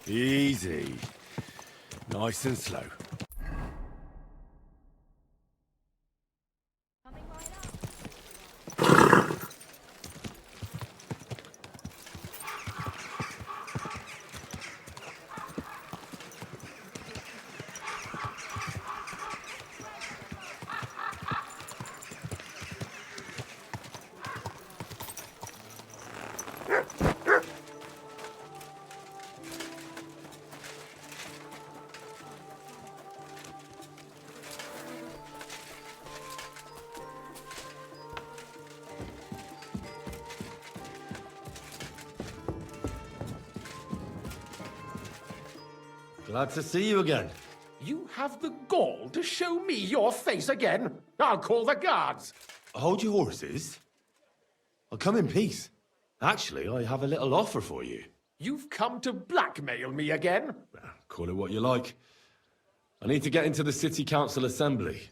Easy. Nice and slow. Glad to see you again. You have the gall to show me your face again? I'll call the guards. Hold your horses. I'll come in peace. Actually, I have a little offer for you. You've come to blackmail me again? Call it what you like. I need to get into the City Council Assembly,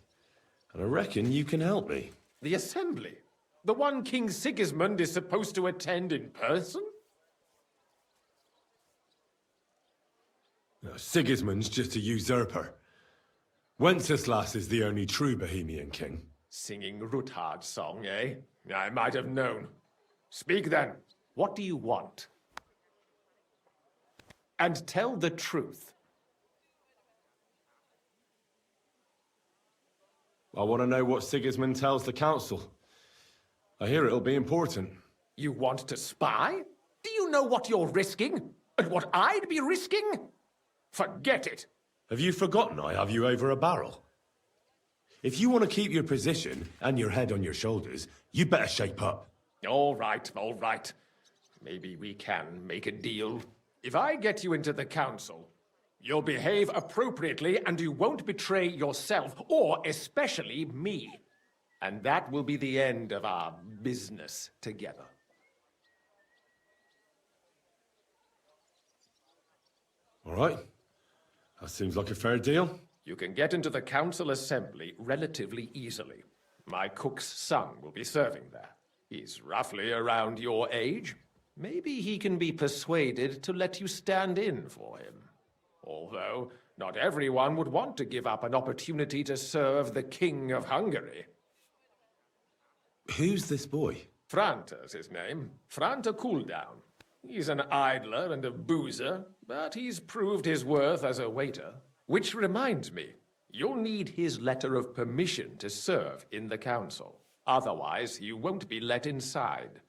and I reckon you can help me. The Assembly? The one King Sigismund is supposed to attend in person? No, Sigismund's just a usurper. Wenceslas is the only true Bohemian king. Singing Ruthard's song, eh? I might have known. Speak then. What do you want? And tell the truth. I want to know what Sigismund tells the council. I hear it'll be important. You want to spy? Do you know what you're risking? And what I'd be risking? Forget it. Have you forgotten I have you over a barrel? If you want to keep your position and your head on your shoulders, you better shape up. All right, all right. Maybe we can make a deal. If I get you into the council, you'll behave appropriately and you won't betray yourself, or especially me. And that will be the end of our business together. All right. That seems like a fair deal. You can get into the council assembly relatively easily. My cook's son will be serving there. He's roughly around your age. Maybe he can be persuaded to let you stand in for him. Although, not everyone would want to give up an opportunity to serve the King of Hungary. Who's this boy? Franta's his name. Franta Cooldown. He's an idler and a boozer, but he's proved his worth as a waiter. Which reminds me, you'll need his letter of permission to serve in the council. Otherwise, you won't be let inside.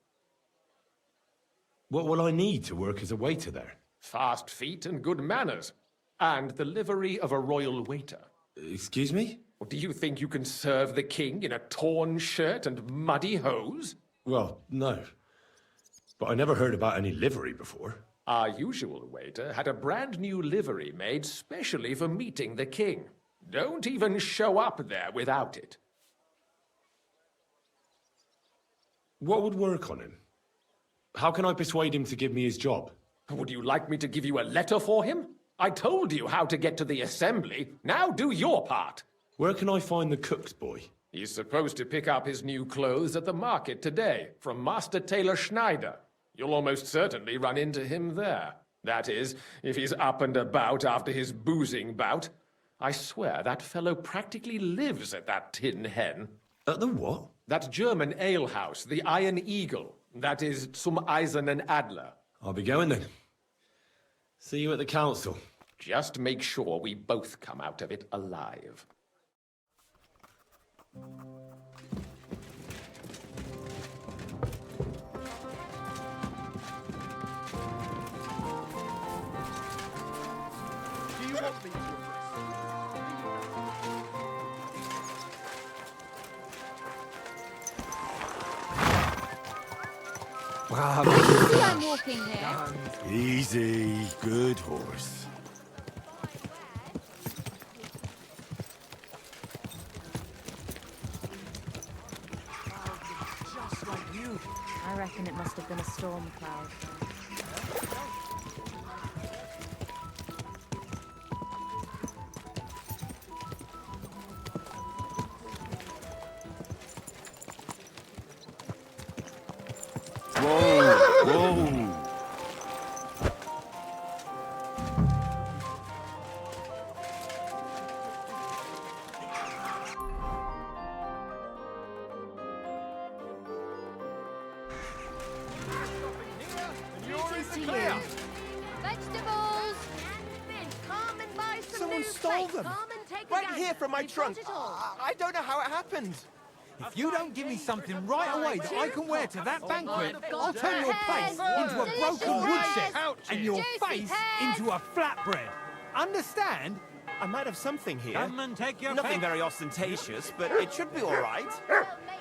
What will I need to work as a waiter there? Fast feet and good manners. And the livery of a royal waiter. Excuse me? Do you think you can serve the king in a torn shirt and muddy hose? Well, no. But I never heard about any livery before. Our usual waiter had a brand new livery made specially for meeting the king. Don't even show up there without it. What would work on him? How can I persuade him to give me his job? Would you like me to give you a letter for him? I told you how to get to the assembly. Now do your part. Where can I find the cook's boy? He's supposed to pick up his new clothes at the market today from Master Tailor Schneider. You'll almost certainly run into him there. That is, if he's up and about after his boozing bout. I swear that fellow practically lives at that Tin Hen. At the what? That German alehouse, the Iron Eagle. That is Zum Eisernen Adler. I'll be going then. See you at the council. Just make sure we both come out of it alive. Do you want me to arrest See, I'm walking here. Easy. Good horse. just like you? I reckon it must have been a storm cloud. Whoa! Whoa! to you. Vegetables! Come and buy some Someone new stole plates. them. Come and take a Right gander. here from my We've trunk. got it all. I don't know how it happened. If you don't give me something right away that I can wear to that banquet, I'll turn your place Heads, into a broken delicious woodshed heads, and your juicy face heads. into a flatbread. Understand? I might have something here. Come and take your Nothing pick. very ostentatious, but it should be all right.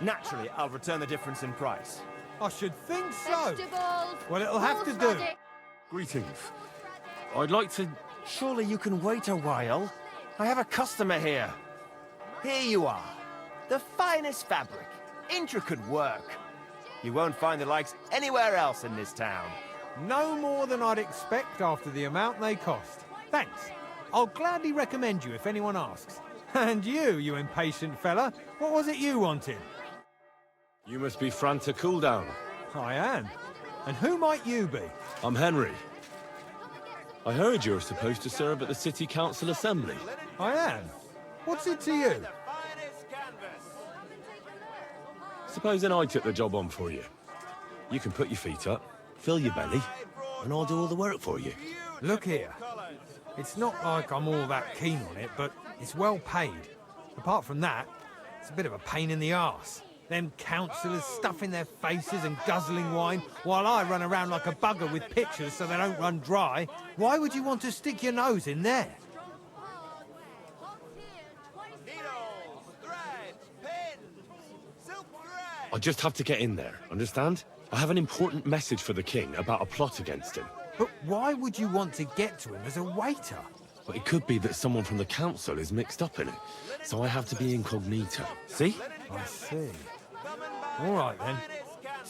Naturally, I'll return the difference in price. I should think so. Vegetables. Well, it'll have to do. horseradish. Greetings. I'd like to... Surely you can wait a while. I have a customer here. Here you are. The finest fabric. Intricate work. You won't find the likes anywhere else in this town. No more than I'd expect after the amount they cost. Thanks. I'll gladly recommend you if anyone asks. And you impatient fella, what was it you wanted? You must be Franta Cooldown. I am. And who might you be? I'm Henry. I heard you're supposed to serve at the City Council Assembly. I am. What's it to you? Finest canvas. Supposing I took the job on for you. You can put your feet up, fill your belly, and I'll do all the work for you. Look here. It's not like I'm all that keen on it, but it's well paid. Apart from that, it's a bit of a pain in the arse. Them councillors stuffing their faces and guzzling wine, while I run around like a bugger with pictures so they don't run dry. Why would you want to stick your nose in there? Needles, thread, pins, silk thread. I just have to get in there, understand? I have an important message for the king about a plot against him. But why would you want to get to him as a waiter? But it could be that someone from the council is mixed up in it, so I have to be incognito. See? I see. All right, then.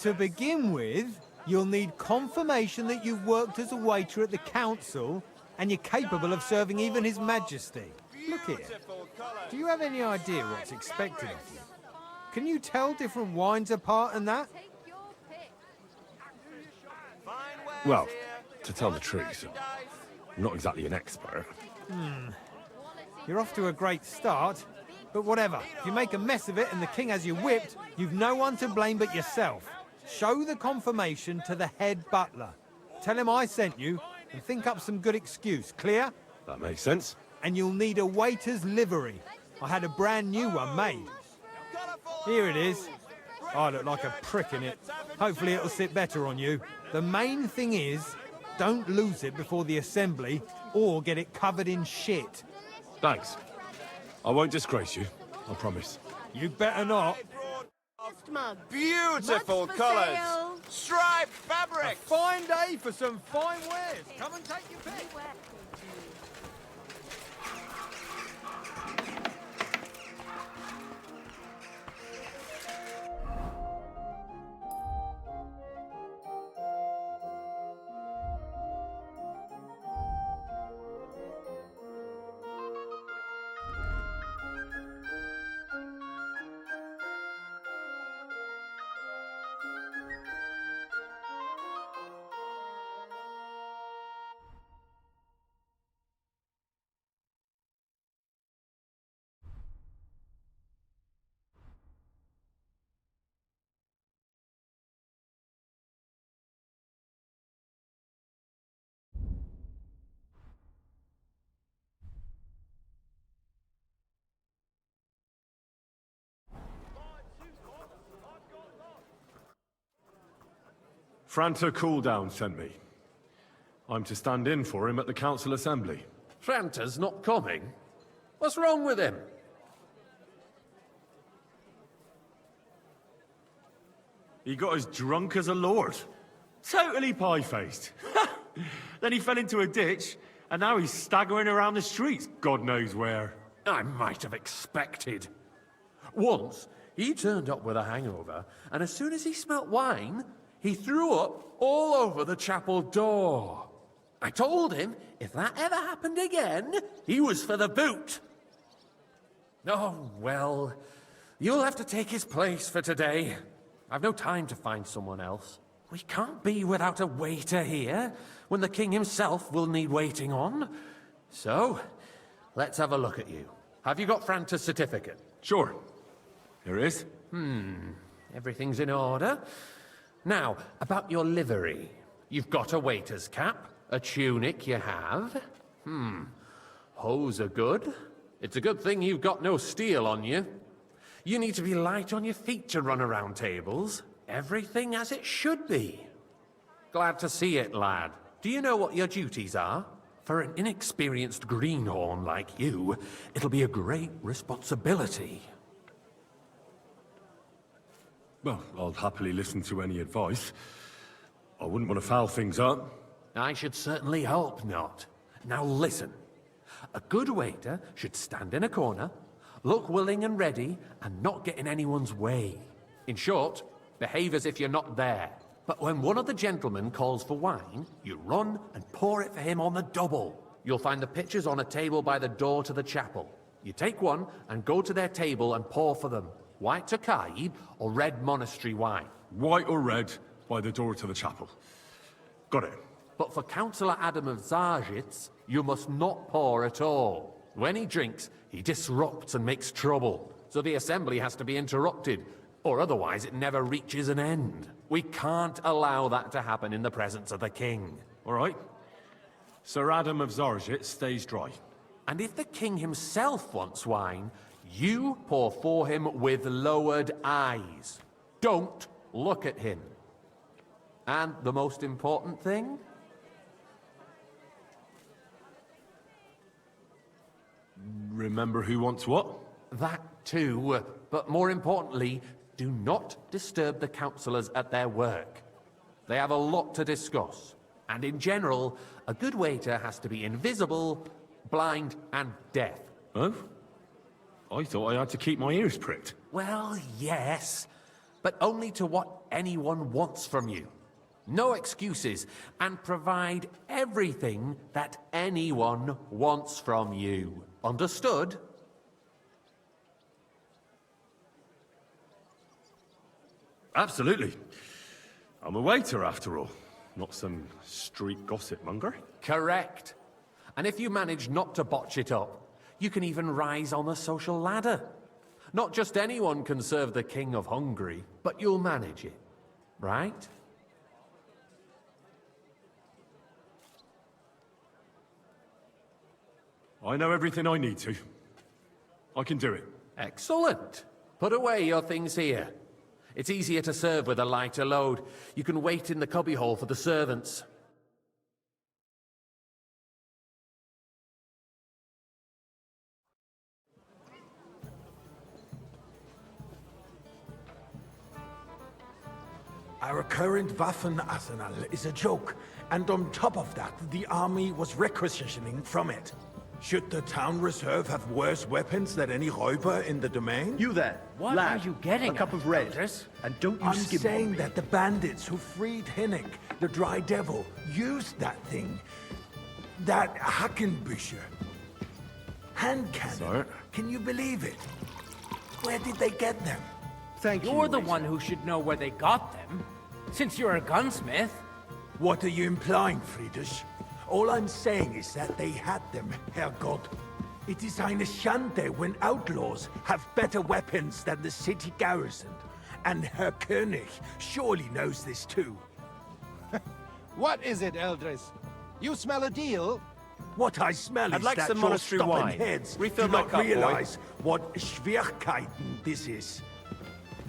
To begin with, you'll need confirmation that you've worked as a waiter at the council and you're capable of serving even His Majesty. Look here. Do you have any idea what's expected of you? Can you tell different wines apart and that? Take your pick. Well, to tell the truth, I'm not exactly an expert. You're off to a great start, but whatever. If you make a mess of it and the king has you whipped, you've no one to blame but yourself. Show the confirmation to the head butler. Tell him I sent you and think up some good excuse. Clear? That makes sense. And you'll need a waiter's livery. I had a brand new one made. Here it is. I look like a prick in it. Hopefully it'll sit better on you. The main thing is, don't lose it before the assembly or get it covered in shit. Thanks. I won't disgrace you, I promise. You better not. Mug. Beautiful Mugs for colours. sale. Striped A fabric. fine day for some fine wares. Come and take your pick. Franta Cooldown sent me. I'm to stand in for him at the council assembly. Franta's not coming. What's wrong with him? He got as drunk as a lord. Totally pie-faced. Then he fell into a ditch, and now he's staggering around the streets, God knows where. I might have expected. Once, he turned up with a hangover, and as soon as he smelt wine, he threw up all over the chapel door. I told him if that ever happened again, he was for the boot. Oh, well, you'll have to take his place for today. I've no time to find someone else. We can't be without a waiter here, when the king himself will need waiting on. So, let's have a look at you. Have you got Franta's certificate? Sure. Here it is. Everything's in order. Now, about your livery. You've got a waiter's cap, a tunic you have. Hose are good. It's a good thing you've got no steel on you. You need to be light on your feet to run around tables. Everything as it should be. Glad to see it, lad. Do you know what your duties are? For an inexperienced greenhorn like you, it'll be a great responsibility. Well, I'll happily listen to any advice. I wouldn't want to foul things up. I should certainly hope not. Now listen. A good waiter should stand in a corner, look willing and ready, and not get in anyone's way. In short, behave as if you're not there. But when one of the gentlemen calls for wine, you run and pour it for him on the double. You'll find the pitchers on a table by the door to the chapel. You take one and go to their table and pour for them. White Tokaid or red monastery wine. White or red, by the door to the chapel. Got it. But for Councillor Adam of Zarzhitz, you must not pour at all. When he drinks, he disrupts and makes trouble. So the assembly has to be interrupted, or otherwise it never reaches an end. We can't allow that to happen in the presence of the king. All right. Sir Adam of Zarzhitz stays dry. And if the king himself wants wine, you pour for him with lowered eyes. Don't look at him. And the most important thing? Remember who wants what? That too, but more importantly, do not disturb the councillors at their work. They have a lot to discuss. And in general, a good waiter has to be invisible, blind, and deaf. Oh? I thought I had to keep my ears pricked. Well, yes, but only to what anyone wants from you. No excuses, and provide everything that anyone wants from you. Understood? Absolutely. I'm a waiter, after all. Not some street gossip monger. Correct. And if you manage not to botch it up, you can even rise on the social ladder. Not just anyone can serve the King of Hungary, but you'll manage it, right? I know everything I need to. I can do it. Excellent. Put away your things here. It's easier to serve with a lighter load. You can wait in the cubbyhole for the servants. Our current Waffen arsenal is a joke, and on top of that, the army was requisitioning from it. Should the town reserve have worse weapons than any Räuber in the domain? You there, What lad, are you getting a cup at, of red, Eldris? and don't you I'm skip saying on me. that the bandits who freed Hinnick, the Dry Devil, used that thing. That Hackenbücher. Hand cannon. Sir? Can you believe it? Where did they get them? Thank you. You're the Waiter. one who should know where they got them. Since you're a gunsmith. What are you implying, Friedrich? All I'm saying is that they had them, Herrgott. It is eine Schande when outlaws have better weapons than the city garrison. And Herr König surely knows this too. What is it, Eldris? You smell a deal? What I smell I'd is like that some your monastery stubborn wine. heads Refill do my not cup, boy. realize what Schwierigkeiten this is.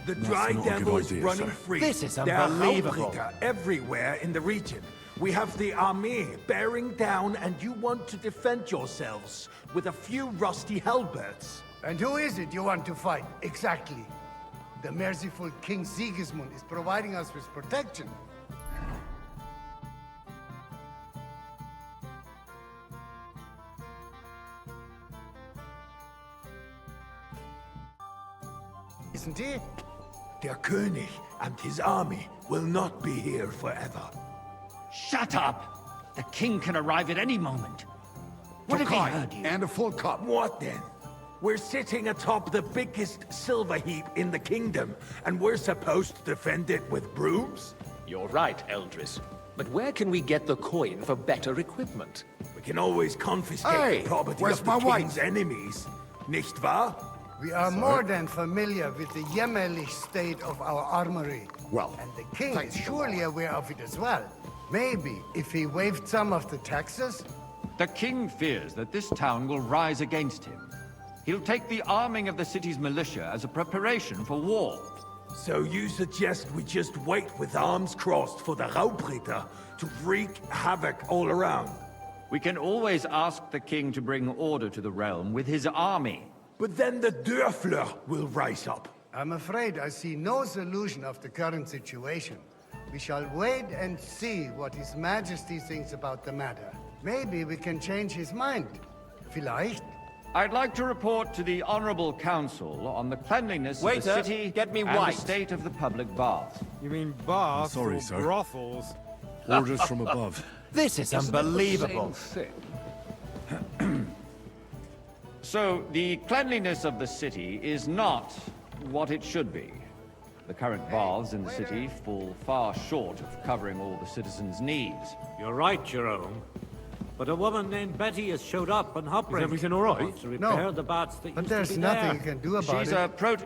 The Dry not a good Devils idea, running sir. free. This is There are unbelievable. Hauptkrieger everywhere in the region. We have the army bearing down, and you want to defend yourselves with a few rusty halberds. And who is it you want to fight, exactly? The merciful King Sigismund is providing us with protection. Isn't he? Der König and his army will not be here forever. Shut up! The king can arrive at any moment. What if he heard you? And a full cup. What then? We're sitting atop the biggest silver heap in the kingdom, and we're supposed to defend it with brooms? You're right, Eldris. But where can we get the coin for better equipment? We can always confiscate Hey, the property where's of the my king's enemies. Nicht wahr? We are more than familiar with the jämmerlich state of our armory. Well, And the king thanks is a surely aware of it as well. Maybe if he waived some of the taxes? The king fears that this town will rise against him. He'll take the arming of the city's militia as a preparation for war. So you suggest we just wait with arms crossed for the Raubritter to wreak havoc all around? We can always ask the king to bring order to the realm with his army. But then the Dörfler will rise up. I'm afraid I see no solution of the current situation. We shall wait and see what His Majesty thinks about the matter. Maybe we can change his mind. Vielleicht? I'd like to report to the Honorable Council on the cleanliness of the city get me and white. the state of the public baths. You mean baths Sorry, or sir. brothels? Orders from above. This is unbelievable. So, the cleanliness of the city is not what it should be. The current baths in the city fall far short of covering all the citizens' needs. You're right, Jerome. But a woman named Betty has showed up and Hopper. Is everything all right? Wants to repair No, the baths that but used to there's be nothing there. you can do about She's it. a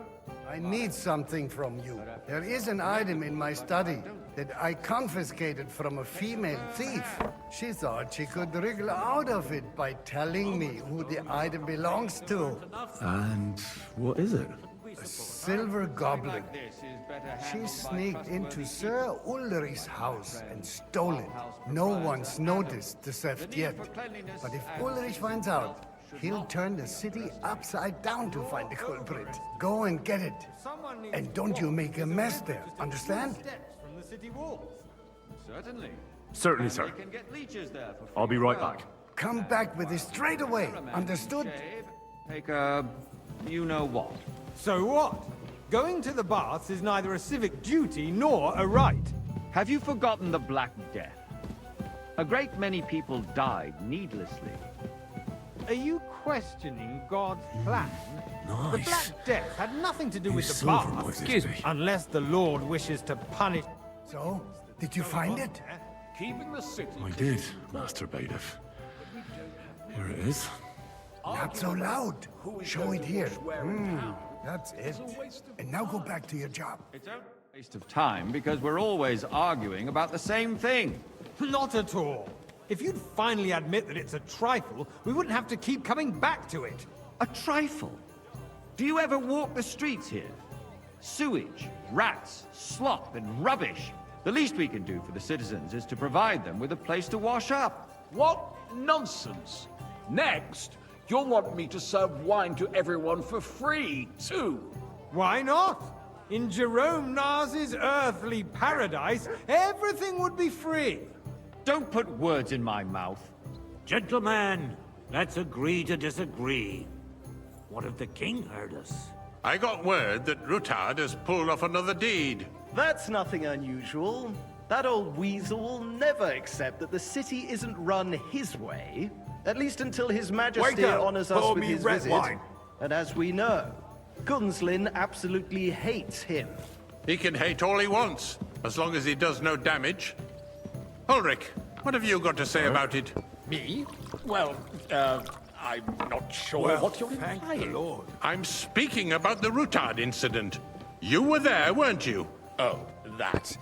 I need something from you. There is an item in my study that I confiscated from a female thief. She thought she could wriggle out of it by telling me who the item belongs to. And what is it? A silver goblet. She sneaked into Sir Ulrich's house and stole it. No one's noticed the theft yet. But if Ulrich finds out, he'll turn the city upside down to find the culprit. Go and get it. And don't you make a mess there, understand? From the city walls. Certainly. Certainly, sir. You can get leeches there for free. I'll be right back. Come back with it straight away, understood? Shave, take a... you-know-what. So what? Going to the baths is neither a civic duty nor a right. Have you forgotten the Black Death? A great many people died needlessly. Are you questioning God's plan? Nice. The Black Death had nothing to do with the silver baths. boys, Excuse me. baby. Unless the Lord wishes to punish... So, did you find it? Keeping the city. I did, Master Bailiff. Here it is. Not so loud. Show it here. That's it. And now go back to your job. It's a waste of time because we're always arguing about the same thing. Not at all. If you'd finally admit that it's a trifle, we wouldn't have to keep coming back to it. A trifle? Do you ever walk the streets here? Sewage, rats, slop, and rubbish. The least we can do for the citizens is to provide them with a place to wash up. What nonsense! Next, you'll want me to serve wine to everyone for free, too. Why not? In Jerome Nars's earthly paradise, everything would be free. Don't put words in my mouth. Gentlemen, let's agree to disagree. What if the king heard us? I got word that Rutard has pulled off another deed. That's nothing unusual. That old weasel will never accept that the city isn't run his way. At least until His Majesty Waiter, honors us pour with me his red visit. wine. And as we know, Gunslin absolutely hates him. He can hate all he wants, as long as he does no damage. Ulrich, what have you got to say about it? Me? Well, I'm not sure what you're implying. Lord. I'm speaking about the Rutard incident. You were there, weren't you? Oh, that.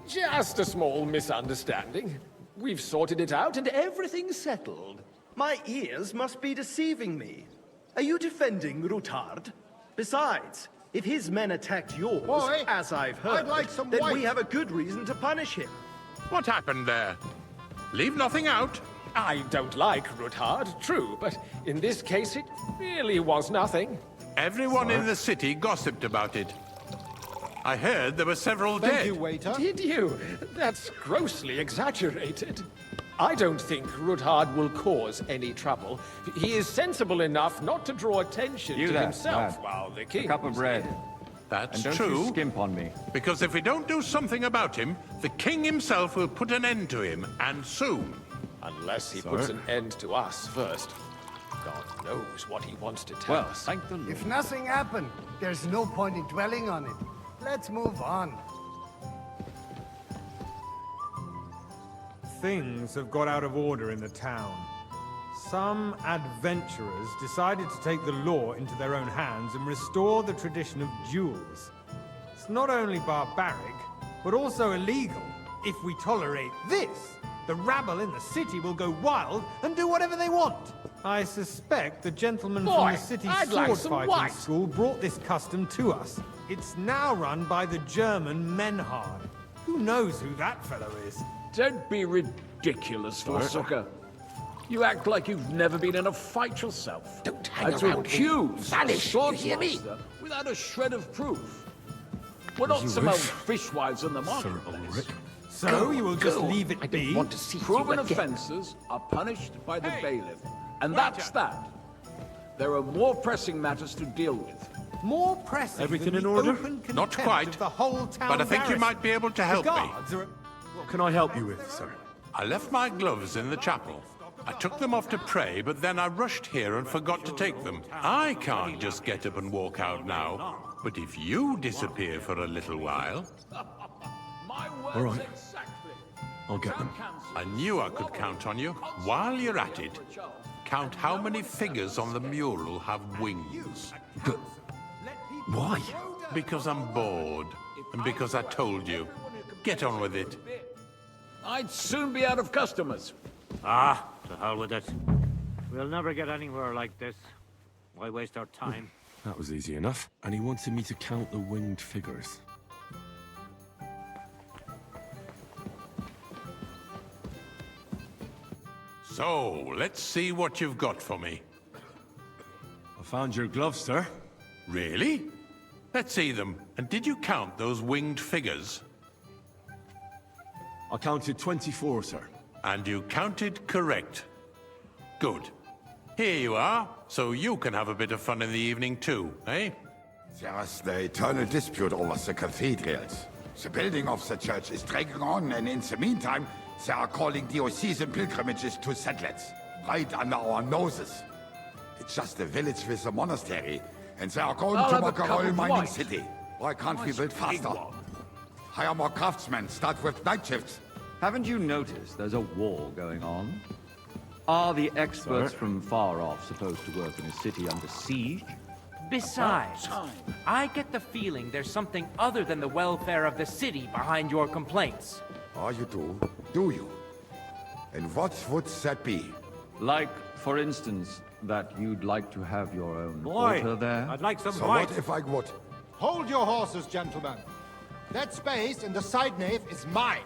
Just a small misunderstanding. We've sorted it out and everything's settled. My ears must be deceiving me. Are you defending Rutard? Besides, if his men attacked yours, Boy, as I've heard, I'd like some then white. we have a good reason to punish him. What happened there? Leave nothing out. I don't like Rutard, true, but in this case it really was nothing. Everyone in the city gossiped about it. I heard there were several dead. waiter. Did you? That's grossly exaggerated. I don't think Rutard will cause any trouble. He is sensible enough not to draw attention You to there, himself lad. while the A king... cup of bread. That's And don't true. you skimp on me. Because if we don't do something about him, the king himself will put an end to him, and soon. Unless he puts an end to us first. God knows what he wants to tell Well, us. thank the Lord. If nothing happened, there's no point in dwelling on it. Let's move on. Things have got out of order in the town. Some adventurers decided to take the law into their own hands and restore the tradition of duels. It's not only barbaric, but also illegal. If we tolerate this, the rabble in the city will go wild and do whatever they want. I suspect the gentleman from Boy, the city's I'd like sword some fighting white. school brought this custom to us. It's now run by the German Menhard. Who knows who that fellow is? Don't be ridiculous, Forsucker. You act like you've never been in a fight yourself. Don't hang to around. accuse Vanish, a you hear me? swordmaster without a shred of proof. We're not some old fishwives in the marketplace. So you will just leave it be? Want to see Proven you again. offences are punished by the bailiff. And that's that. There are more pressing matters to deal with. More pressing Everything than in the order? open Not contempt quite, of the whole town but I think you garrison. might be able to help The me. guards are... What can I help you with, sir? I left my gloves in the chapel. I took them off to pray, but then I rushed here and forgot to take them. I can't just get up and walk out now. But if you disappear for a little while, All right. I'll get them. I knew I could count on you. While you're at it, count how many figures on the mural have wings. But why? Because I'm bored, and because I told you. Get on with it. I'd soon be out of customers. Ah, to hell with it. We'll never get anywhere like this. Why waste our time? That was easy enough. And he wanted me to count the winged figures. So, let's see what you've got for me. I found your gloves, sir. Really? Let's see them. And did you count those winged figures? I counted 24, sir. And you counted correct. Good. Here you are, so you can have a bit of fun in the evening too, eh? There's the eternal dispute over the cathedrals. The building of the church is dragging on, and in the meantime, they are calling diocesan pilgrimages to settlers, right under our noses. It's just a village with a monastery, and they are going I'll to have a make a cup royal of mining wine. city. Why can't we Nice build big faster? one. Hire more craftsmen, start with night shifts. Haven't you noticed there's a war going on? Are the experts from far off supposed to work in a city under siege? Besides, I get the feeling there's something other than the welfare of the city behind your complaints. Oh, you do? Do you? And what would that be? Like, for instance, that you'd like to have your own altar there? I'd like some So white. what if I would? Hold your horses, gentlemen. That space in the side nave is mine.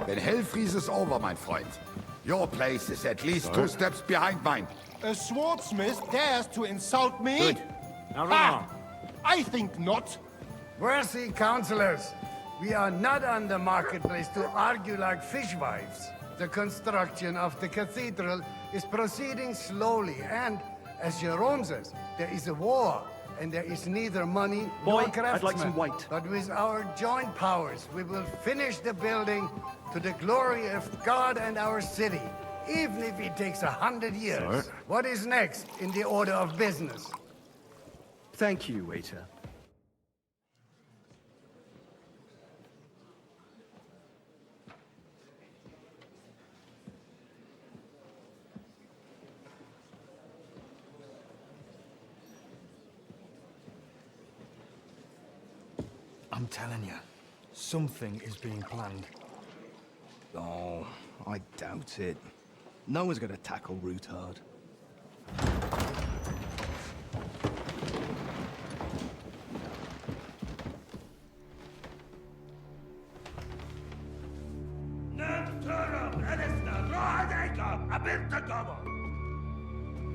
Then hell freezes over, my friend. Your place is at least 2 steps behind mine. A swordsmith dares to insult me? Good. Now run Ha! on. I think not. Worthy councillors, we are not on the marketplace to argue like fishwives. The construction of the cathedral is proceeding slowly, and, as Jerome says, there is a war, and there is neither money nor craftsmen. I'd like some white. But with our joint powers, we will finish the building to the glory of God and our city, even if it takes 100 years. Sir? What is next in the order of business? Thank you, waiter. I'm telling you, something is being planned. Oh, I doubt it. No one's gonna tackle Rootard.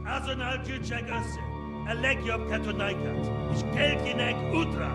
Azonal Gyurcsák össze! A legjobb katonákat, és kelkinek útra!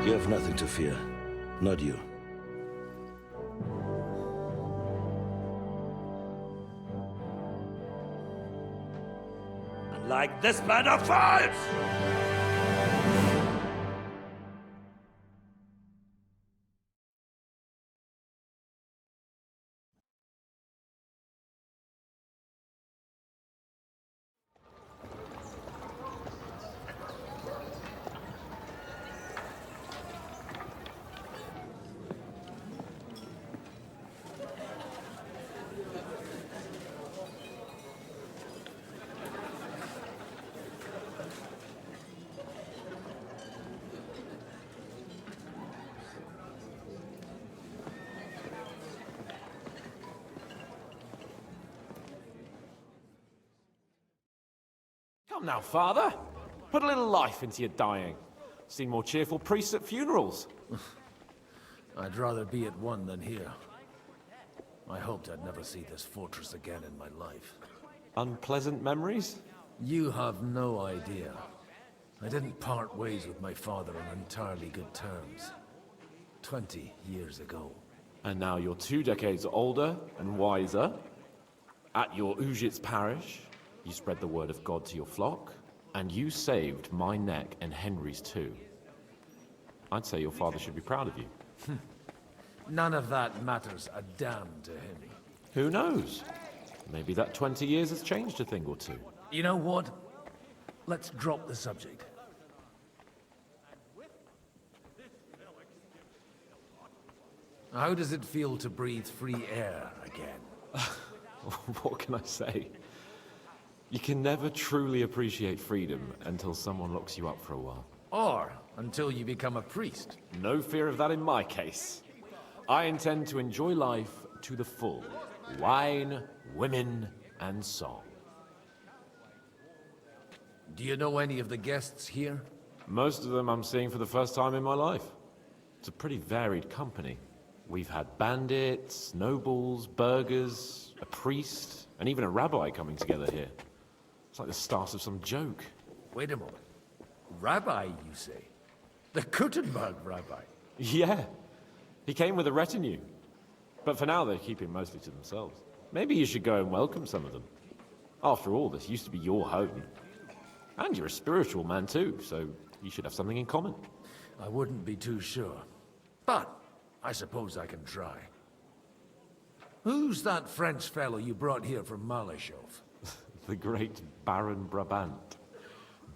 You have nothing to fear. Not you. Like this man of fights! Come now, Father. Put a little life into your dying. Seen more cheerful priests at funerals. I'd rather be at one than here. I hoped I'd never see this fortress again in my life. Unpleasant memories? You have no idea. I didn't part ways with my father on entirely good terms. 20 years ago. And now you're 2 decades older and wiser. At your Ujit's parish, you spread the word of God to your flock, and you saved my neck and Henry's too. I'd say your father should be proud of you. None of that matters a damn to him. Who knows? Maybe that 20 years has changed a thing or two. You know what? Let's drop the subject. How does it feel to breathe free air again? What can I say? You can never truly appreciate freedom until someone locks you up for a while. Or until you become a priest. No fear of that in my case. I intend to enjoy life to the full. Wine, women, and song. Do you know any of the guests here? Most of them I'm seeing for the first time in my life. It's a pretty varied company. We've had bandits, nobles, burghers, a priest, and even a rabbi coming together here. It's like the start of some joke. Wait a moment. Rabbi, you say? The Kuttenberg rabbi? Yeah. He came with a retinue. But for now, they're keeping mostly to themselves. Maybe you should go and welcome some of them. After all, this used to be your home. And you're a spiritual man too, so you should have something in common. I wouldn't be too sure. But I suppose I can try. Who's that French fellow you brought here from Malashov? The great Baron Brabant.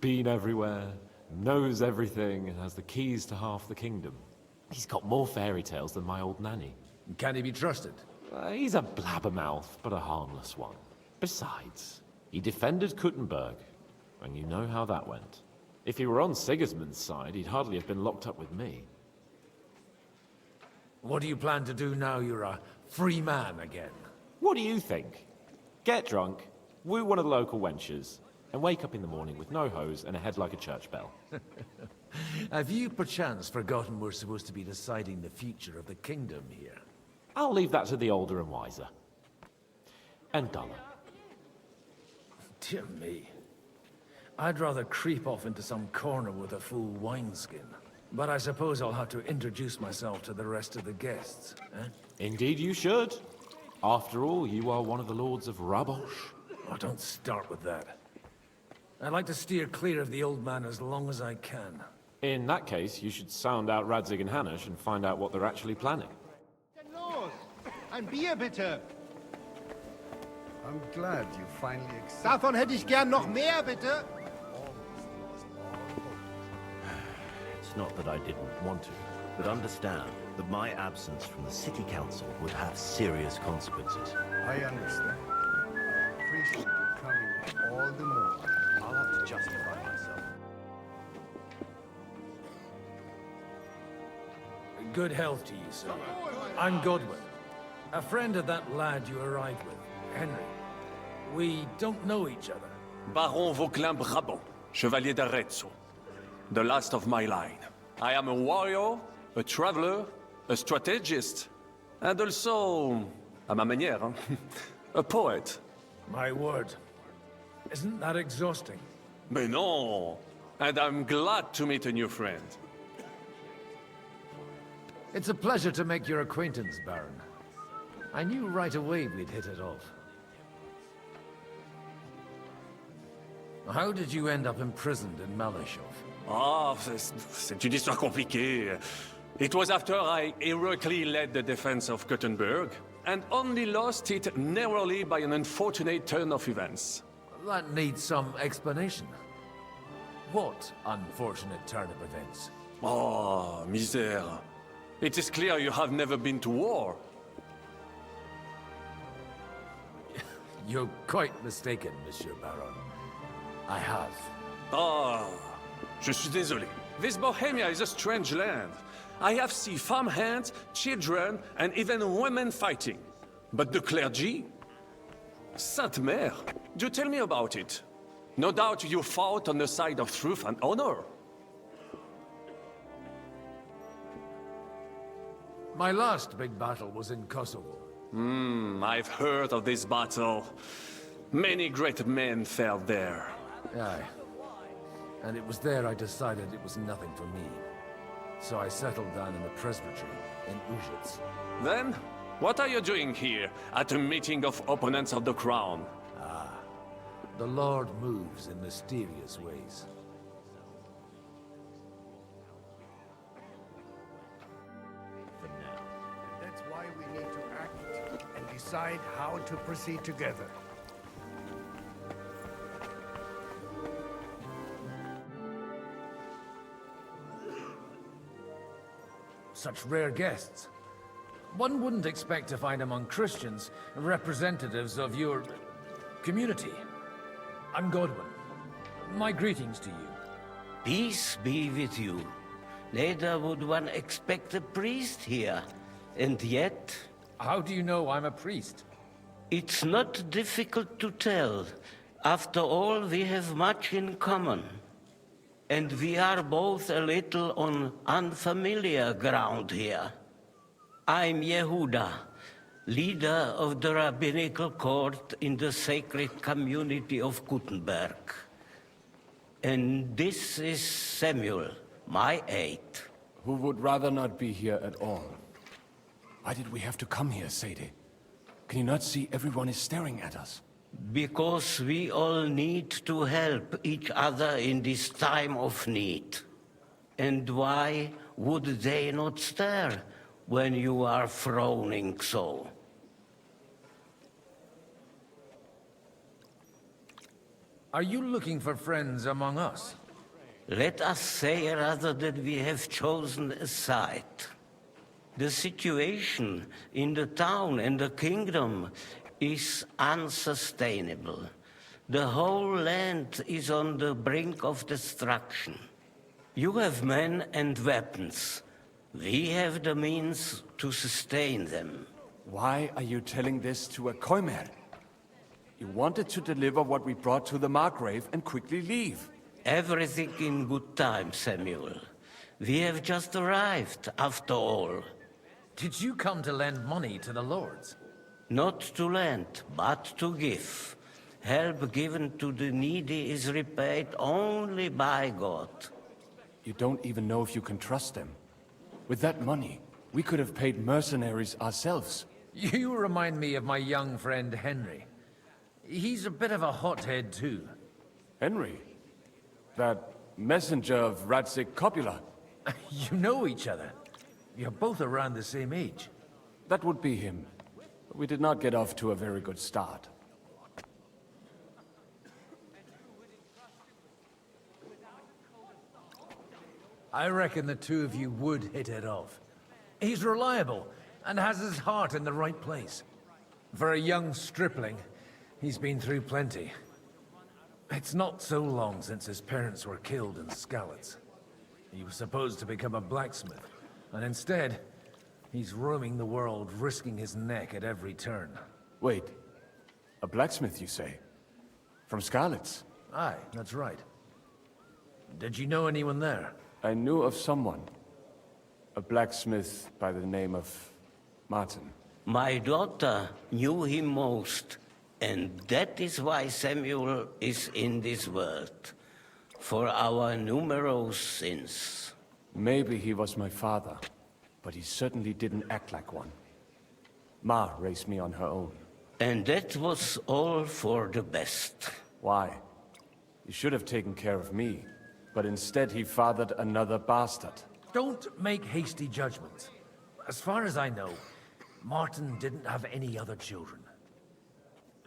Been everywhere, knows everything, and has the keys to half the kingdom. He's got more fairy tales than my old nanny. Can he be trusted? He's a blabbermouth, but a harmless one. Besides, he defended Kuttenberg, and you know how that went. If he were on Sigismund's side, he'd hardly have been locked up with me. What do you plan to do now you're a free man again? What do you think? Get drunk, woo one of the local wenches, and wake up in the morning with no hose and a head like a church bell. Have you perchance forgotten we're supposed to be deciding the future of the kingdom here? I'll leave that to the older and wiser. And duller. Dear me. I'd rather creep off into some corner with a full wineskin. But I suppose I'll have to introduce myself to the rest of the guests, eh? Indeed you should. After all, you are one of the lords of Rabosh. Oh, don't start with that. I'd like to steer clear of the old man as long as I can. In that case, you should sound out Radzig and Hanush and find out what they're actually planning. Ein Bier, bitte! I'm glad you finally accepted. Davon hätte ich gern noch mehr, bitte! It's not that I didn't want to, but understand that my absence from the city council would have serious consequences. I understand. I appreciate you coming all the more. I'll have to justify myself. Good health to you, sir. I'm Godwin. A friend of that lad you arrived with, Henry. We don't know each other. Baron Vauquelin Brabant, Chevalier d'Arezzo. The last of my line. I am a warrior, a traveler, a strategist, and also, à ma manière, a poet. My word. Isn't that exhausting? Mais non! And I'm glad to meet a new friend. It's a pleasure to make your acquaintance, Baron. I knew right away we'd hit it off. How did you end up imprisoned in Malashov? Ah, c'est une histoire compliquée. It was after I heroically led the defense of Gothenburg, and only lost it narrowly by an unfortunate turn of events. That needs some explanation. What unfortunate turn of events? Oh, misère. It is clear you have never been to war. You're quite mistaken, Monsieur Baron. I have. Ah, je suis désolé. This Bohemia is a strange land. I have seen farmhands, children, and even women fighting. But the clergy? Sainte Mère, do tell me about it. No doubt you fought on the side of truth and honor. My last big battle was in Kosovo. I've heard of this battle. Many great men fell there. Aye. And it was there I decided it was nothing for me. So I settled down in the presbytery in Ujits. Then, what are you doing here, at a meeting of opponents of the crown? Ah, the Lord moves in mysterious ways. That's why we need to act and decide how to proceed together. Such rare guests. One wouldn't expect to find among Christians representatives of your community. I'm Godwin. My greetings to you. Peace be with you. Neither would one expect a priest here. And yet... How do you know I'm a priest? It's not difficult to tell. After all, we have much in common. And we are both a little on unfamiliar ground here. I'm Yehuda, leader of the rabbinical court in the sacred community of Gutenberg. And this is Samuel, my aide. Who would rather not be here at all. Why did we have to come here, Sadie? Can you not see everyone is staring at us? Because we all need to help each other in this time of need. And why would they not stare when you are frowning so? Are you looking for friends among us? Let us say rather that we have chosen a side. The situation in the town and the kingdom is unsustainable. The whole land is on the brink of destruction. You have men and weapons. We have the means to sustain them. Why are you telling this to a Koimer? You wanted to deliver what we brought to the Margrave and quickly leave. Everything in good time, Samuel. We have just arrived, after all. Did you come to lend money to the lords? Not to lend, but to give. Help given to the needy is repaid only by God. You don't even know if you can trust them. With that money, we could have paid mercenaries ourselves. You remind me of my young friend Henry. He's a bit of a hothead too. Henry? That messenger of Radzik Copula? You know each other. You're both around the same age. That would be him. We did not get off to a very good start. I reckon the two of you would hit it off. He's reliable and has his heart in the right place. For a young stripling, he's been through plenty. It's not so long since his parents were killed in Skalitz. He was supposed to become a blacksmith, and instead, he's roaming the world, risking his neck at every turn. Wait, a blacksmith, you say? From Skalitz? Aye, that's right. Did you know anyone there? I knew of someone. A blacksmith by the name of Martin. My daughter knew him most, and that is why Samuel is in this world. For our numerous sins. Maybe he was my father. but he certainly didn't act like one. Ma raised me on her own. And that was all for the best. Why? He should have taken care of me, but instead he fathered another bastard. Don't make hasty judgments. As far as I know, Martin didn't have any other children.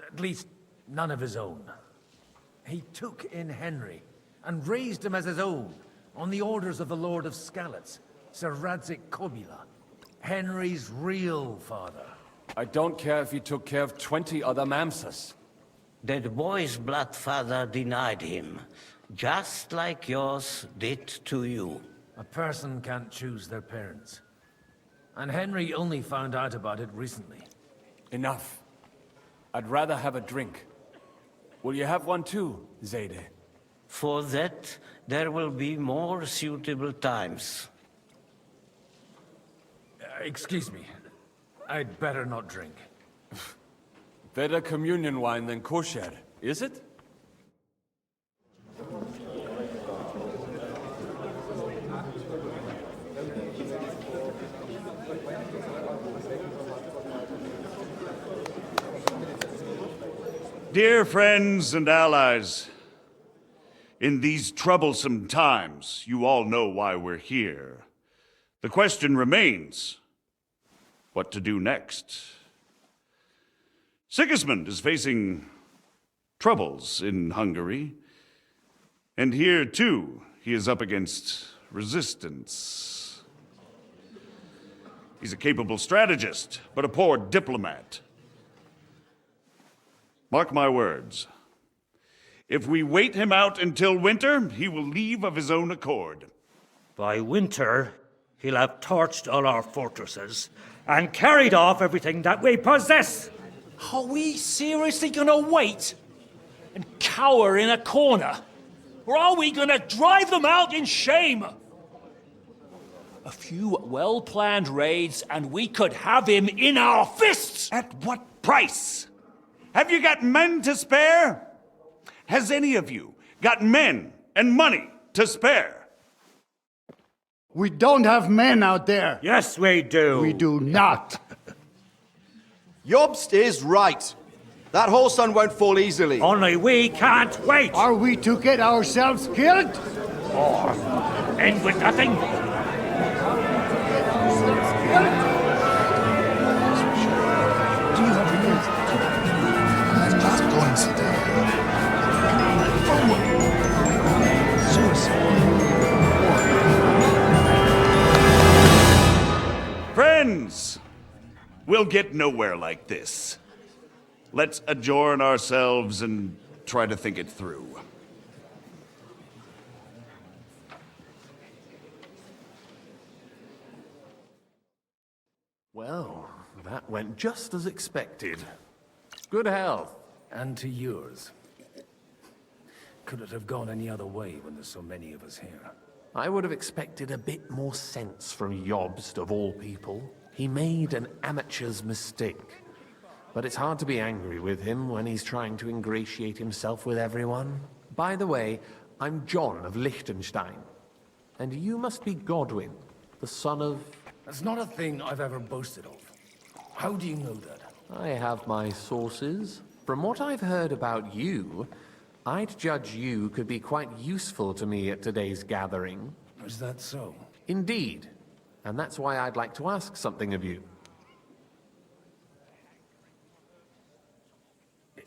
At least, none of his own. He took in Henry, and raised him as his own, on the orders of the Lord of Skalitz, Sir Radzik Kobila, Henry's real father. I don't care if he took care of 20 other Mamsas. That boy's blood father denied him, just like yours did to you. A person can't choose their parents. And Henry only found out about it recently. Enough. I'd rather have a drink. Will you have one too, Zayde? For that, there will be more suitable times. Excuse me. I'd better not drink. Better communion wine than kosher, is it? Dear friends and allies, in these troublesome times, you all know why we're here. The question remains, what to do next? Sigismund is facing troubles in Hungary, and here, too, he is up against resistance. He's a capable strategist, but a poor diplomat. Mark my words. If we wait him out until winter, he will leave of his own accord. By winter, he'll have torched all our fortresses and carried off everything that we possess. Are we seriously gonna wait and cower in a corner? Or are we gonna drive them out in shame? A few well-planned raids and we could have him in our fists! At what price? Have you got men to spare? Has any of you got men and money to spare? We don't have men out there. Yes, we do. We do not. Jobst is right. That whole sun won't fall easily. Only we can't wait. Are we to get ourselves killed? Or end with nothing? Just go and sit down. Friends, we'll get nowhere like this. Let's adjourn ourselves and try to think it through. Well, that went just as expected. Good health. And to yours. Could it have gone any other way when there's so many of us here? I would have expected a bit more sense from Jobst, of all people. He made an amateur's mistake. But it's hard to be angry with him when he's trying to ingratiate himself with everyone. By the way, I'm John of Liechtenstein. And you must be Godwin, the son of... That's not a thing I've ever boasted of. How do you know that? I have my sources. From what I've heard about you, I'd judge you could be quite useful to me at today's gathering. Is that so? Indeed. And that's why I'd like to ask something of you.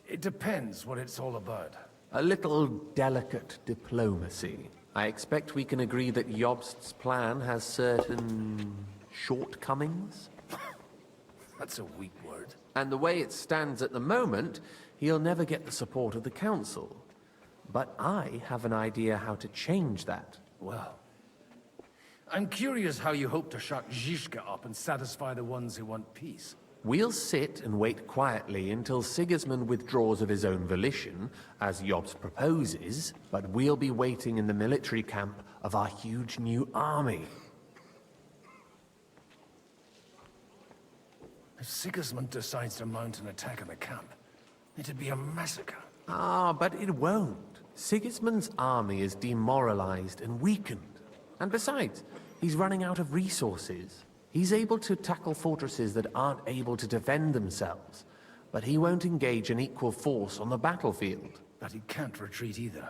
It depends what it's all about. A little delicate diplomacy. I expect we can agree that Jobst's plan has certain shortcomings. That's a weak word. And the way it stands at the moment, he'll never get the support of the council. But I have an idea how to change that. Well, I'm curious how you hope to shut Zizka up and satisfy the ones who want peace. We'll sit and wait quietly until Sigismund withdraws of his own volition, as Jobst proposes, but we'll be waiting in the military camp of our huge new army. If Sigismund decides to mount an attack on the camp, it'd be a massacre. Ah, but it won't. Sigismund's army is demoralized and weakened. And besides, he's running out of resources. He's able to tackle fortresses that aren't able to defend themselves, but he won't engage an equal force on the battlefield. But he can't retreat either.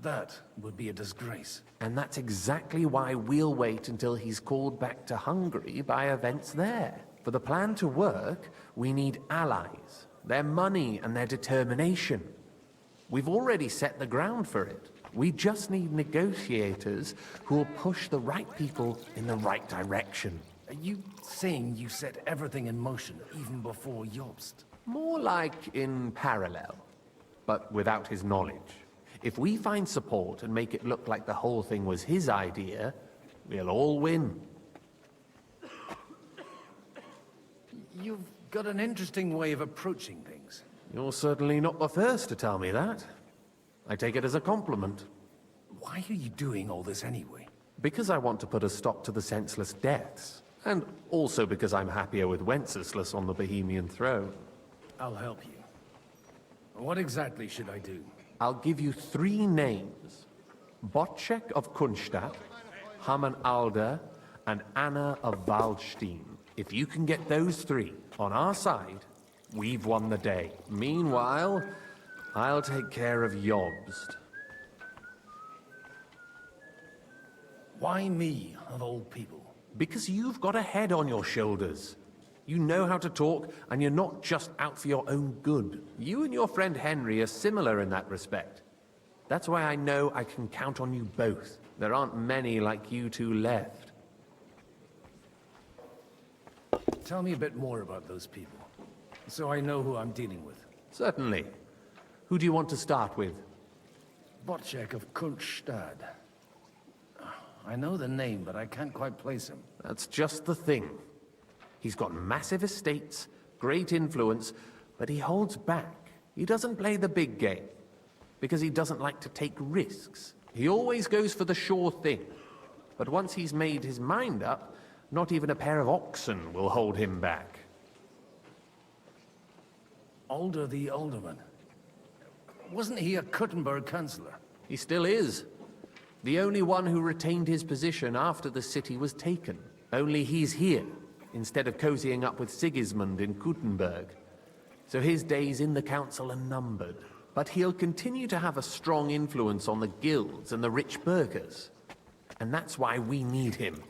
That would be a disgrace. And that's exactly why we'll wait until he's called back to Hungary by events there. For the plan to work, we need allies, their money and their determination. We've already set the ground for it. We just need negotiators who will push the right people in the right direction. Are you saying you set everything in motion even before Jobst? More like in parallel, but without his knowledge. If we find support and make it look like the whole thing was his idea, we'll all win. You've got an interesting way of approaching things. You're certainly not the first to tell me that. I take it as a compliment. Why are you doing all this anyway? Because I want to put a stop to the senseless deaths. And also because I'm happier with Wenceslas on the Bohemian throne. I'll help you. What exactly should I do? I'll give you 3 names. Bocek of Kunstadt, Hamann Alder, and Anna of Waldstein. If you can get those 3 on our side, we've won the day. Meanwhile, I'll take care of Jobst. Why me, of all people? Because you've got a head on your shoulders. You know how to talk, and you're not just out for your own good. You and your friend Henry are similar in that respect. That's why I know I can count on you both. There aren't many like you two left. Tell me a bit more about those people, so I know who I'm dealing with. Certainly. Who do you want to start with? Bocek of Kunstadt. I know the name, but I can't quite place him. That's just the thing. He's got massive estates, great influence, but he holds back. He doesn't play the big game, because he doesn't like to take risks. He always goes for the sure thing. But once he's made his mind up, not even a pair of oxen will hold him back. Alder the Alderman. Wasn't he a Kuttenberg councillor? He still is. The only one who retained his position after the city was taken. Only he's here, instead of cozying up with Sigismund in Kuttenberg. So his days in the council are numbered. But he'll continue to have a strong influence on the guilds and the rich burghers. And that's why we need him.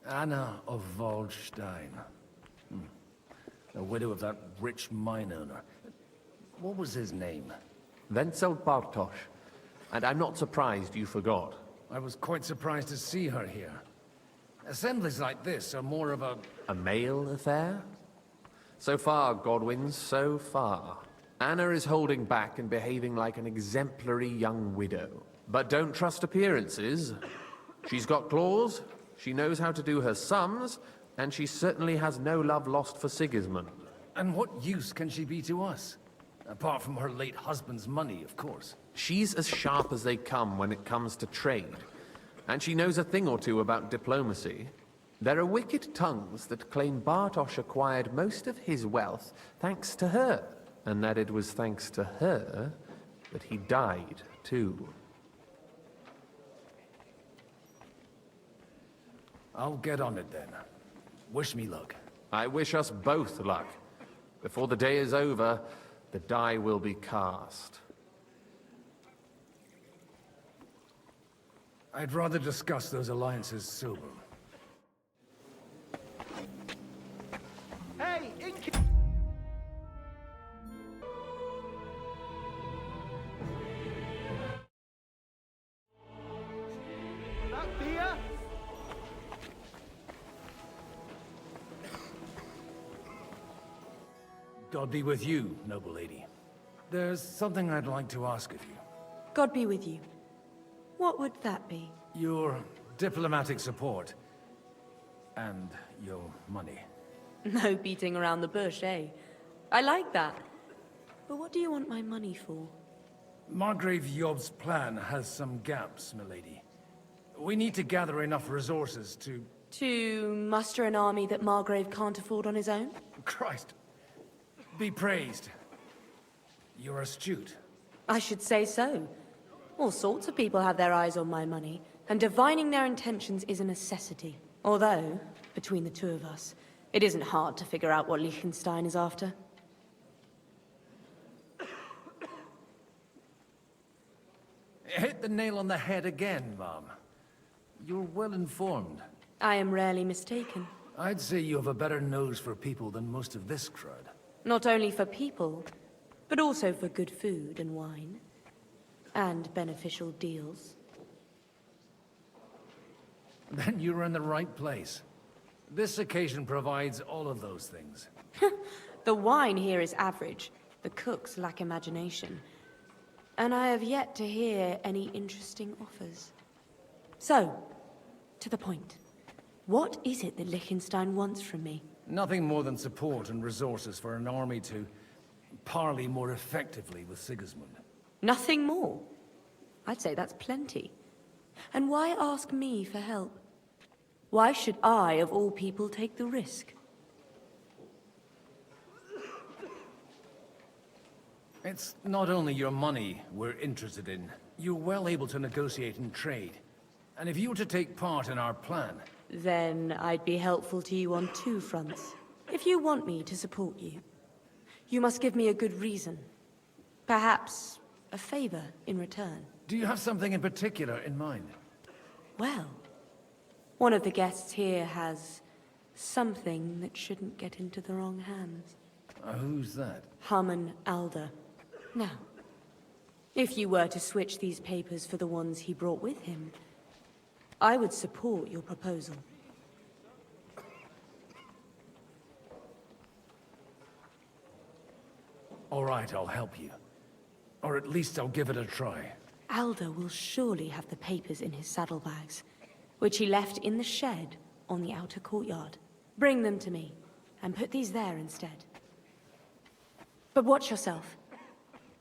Anna of Waldstein. The widow of that rich mine owner. What was his name? Wenzel Bartosz. And I'm not surprised you forgot. I was quite surprised to see her here. Assemblies like this are more of a... A male affair? So far, Godwin, so far. Anna is holding back and behaving like an exemplary young widow. But don't trust appearances. She's got claws, she knows how to do her sums, and she certainly has no love lost for Sigismund. And what use can she be to us? Apart from her late husband's money, of course. She's as sharp as they come when it comes to trade. And she knows a thing or two about diplomacy. There are wicked tongues that claim Bartosz acquired most of his wealth thanks to her, and that it was thanks to her that he died, too. I'll get on it then. Wish me luck. I wish us both luck. Before the day is over, the die will be cast. I'd rather discuss those alliances sober. Hey, that beer? God be with you, noble lady. There's something I'd like to ask of you. God be with you. What would that be? Your diplomatic support. And your money. No beating around the bush, eh? I like that. But what do you want my money for? Margrave Job's plan has some gaps, milady. We need to gather enough resources to... To muster an army that Margrave can't afford on his own? Christ. Be praised. You're astute. I should say so. All sorts of people have their eyes on my money. and divining their intentions is a necessity. Although, between the two of us, it isn't hard to figure out what Liechtenstein is after. Hit the nail on the head again, Mom. You're well informed. I am rarely mistaken. I'd say you have a better nose for people than most of this crowd. Not only for people, but also for good food and wine. And beneficial deals. Then you're in the right place. This occasion provides all of those things. The wine here is average. The cooks lack imagination. And I have yet to hear any interesting offers. So, to the point. What is it that Liechtenstein wants from me? Nothing more than support and resources for an army to parley more effectively with Sigismund. Nothing more? I'd say that's plenty. And why ask me for help? Why should I, of all people, take the risk? It's not only your money we're interested in. You're well able to negotiate and trade. And if you were to take part in our plan... Then I'd be helpful to you on two fronts. If you want me to support you, you must give me a good reason. Perhaps a favor in return. Do you have something in particular in mind? Well, one of the guests here has something that shouldn't get into the wrong hands. Who's that? Harman Alder. Now, if you were to switch these papers for the ones he brought with him, I would support your proposal. All right, I'll help you. Or at least I'll give it a try. Alder will surely have the papers in his saddlebags, which he left in the shed on the outer courtyard. Bring them to me, and put these there instead. But watch yourself.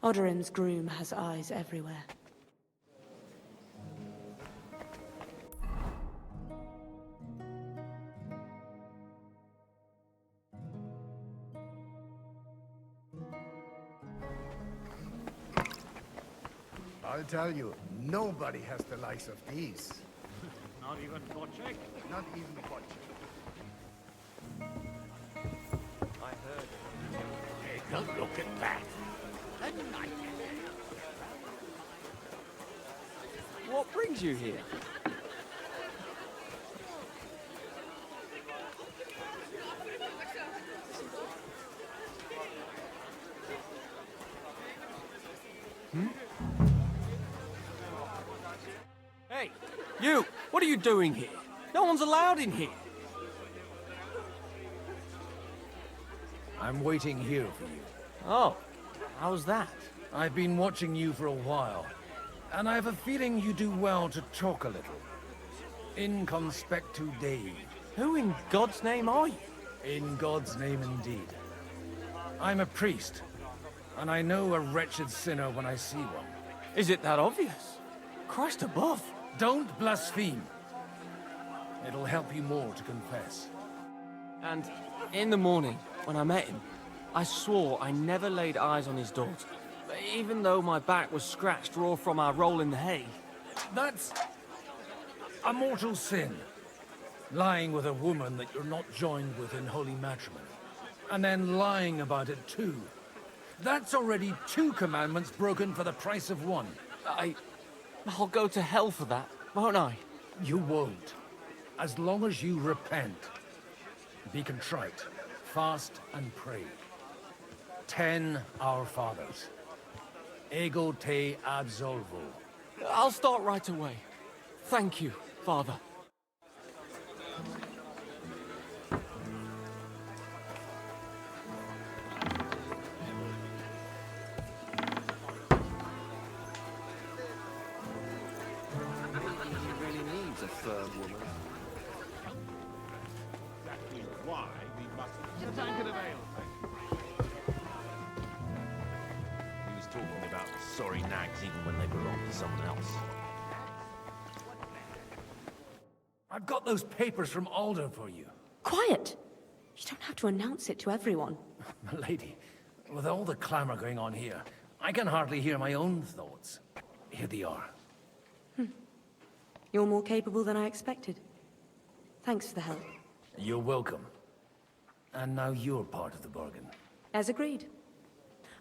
Odorim's groom has eyes everywhere. I'll tell you, nobody has the likes of these. Not even Bocek? Not even Bocek. I heard. Take a look at that. A nightmare. What brings you here? Hey, you! What are you doing here? No one's allowed in here. I'm waiting here for you. Oh, how's that? I've been watching you for a while, and I have a feeling you do well to talk a little. In conspectu Dei. Who in God's name are you? In God's name indeed. I'm a priest, and I know a wretched sinner when I see one. Is it that obvious? Christ above. Don't blaspheme. It'll help you more to confess. And in the morning, when I met him, I swore I never laid eyes on his daughter. Even though my back was scratched raw from our roll in the hay. That's a mortal sin. Lying with a woman that you're not joined with in holy matrimony. And then lying about it too. That's already 2 commandments broken for the price of 1. I'll go to hell for that, won't I? You won't. As long as you repent. Be contrite, fast and pray. 10 Our Fathers. Ego te absolvo. I'll start right away. Thank you, Father. He really needs a third woman. That is why we must... A tankard of ale. He was talking about sorry nags even when they belong to someone else. I've got those papers from Alder for you. Quiet! You don't have to announce it to everyone. My lady, with all the clamor going on here, I can hardly hear my own thoughts. Here they are. You're more capable than I expected. Thanks for the help. You're welcome. And now you're part of the bargain. As agreed.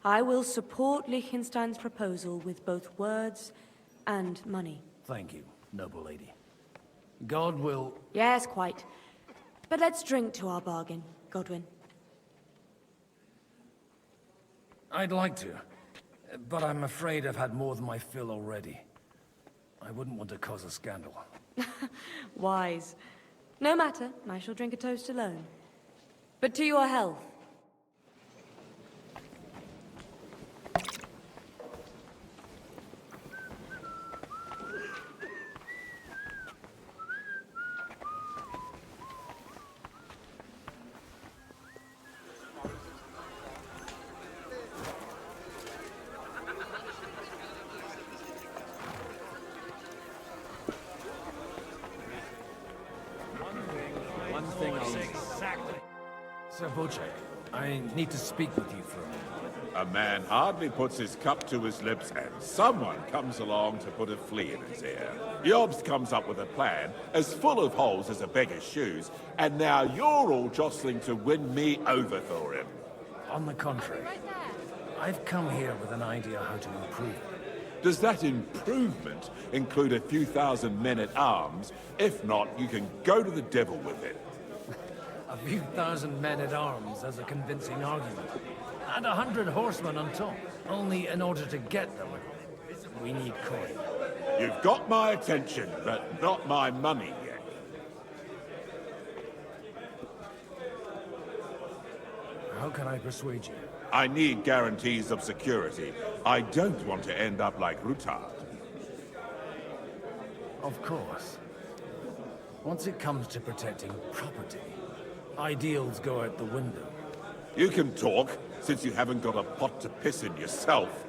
I will support Liechtenstein's proposal with both words and money. Thank you, noble lady. God will... Yes, quite. But let's drink to our bargain, Godwin. I'd like to, but I'm afraid I've had more than my fill already. I wouldn't want to cause a scandal. Wise. No matter, I shall drink a toast alone. But to your health. Sir Bocek, I need to speak with you for a moment. A man hardly puts his cup to his lips and someone comes along to put a flea in his ear. Jobst comes up with a plan as full of holes as a beggar's shoes, and now you're all jostling to win me over for him. On the contrary, I've come here with an idea how to improve it. Does that improvement include a few thousand men-at-arms? If not, you can go to the devil with it. A few thousand men-at-arms as a convincing argument. And 100 horsemen on top. Only in order to get them, we need coin. You've got my attention, but not my money yet. How can I persuade you? I need guarantees of security. I don't want to end up like Rutard. Of course. Once it comes to protecting property, ideals go out the window. You can talk, since you haven't got a pot to piss in yourself.